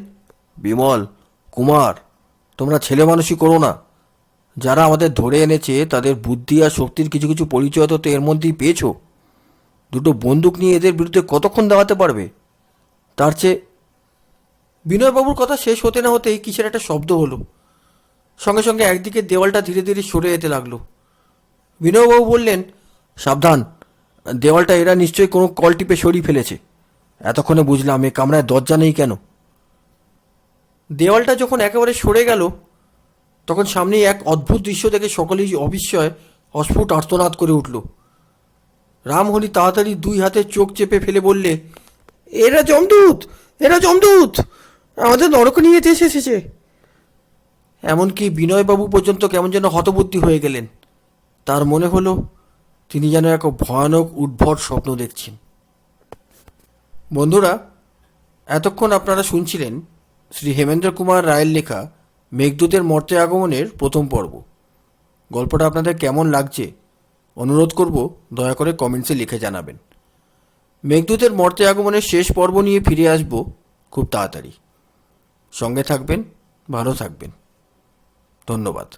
বিমল, কুমার, তোমরা ছেলে মানুষই করো না। যারা আমাদের ধরে এনেছে তাদের বুদ্ধি আর শক্তির কিছু কিছু পরিচয় তো এর মধ্যেই পেয়েছো। দুটো বন্দুক নিয়ে এদের বিরুদ্ধে কতক্ষণ দাঁড়াতে পারবে? তার চেয়ে। বিনয়বাবুর কথা শেষ হতে না হতেই কিসের একটা শব্দ হলো। সঙ্গে সঙ্গে একদিকে দেওয়ালটা ধীরে ধীরে সরে যেতে লাগলো। বিনয়বাবু বললেন, সাবধান, দেওয়ালটা এরা নিশ্চয়ই কোনো কল টিপে সরিয়ে ফেলেছে। এতক্ষণে বুঝলাম এ কামরায় দরজা নেই কেন। দেওয়ালটা যখন একেবারে সরে গেল, তখন সামনেই এক অদ্ভুত দৃশ্য দেখে সকলেই অবিস্ময় অস্ফুট আর্তনাদ করে উঠল। রামহরি তাড়াতাড়ি দুই হাতে চোখ চেপে ফেলে বললে, এরা যমদূত, এরা যমদূত, আমাদের নরক নিয়ে যেতে এসেছে। এমনকি বিনয়বাবু পর্যন্ত কেমন যেন হতবুদ্ধি হয়ে গেলেন। তার মনে হলো তিনি যেন এক ভয়ানক উদ্ভট স্বপ্ন দেখছেন। বন্ধুরা, এতক্ষণ আপনারা শুনছিলেন শ্রী হেমেন্দ্র কুমার রায়ের লেখা মেঘদূতের মর্তে আগমনের প্রথম পর্ব। গল্পটা আপনাদের কেমন লাগছে অনুরোধ করব দয়া করে কমেন্টসে লিখে জানাবেন। মেঘদূতের মর্তে আগমনের শেষ পর্ব নিয়ে ফিরে আসব খুব তাড়াতাড়ি। সঙ্গে থাকবেন, ভালো থাকবেন। ধন্যবাদ।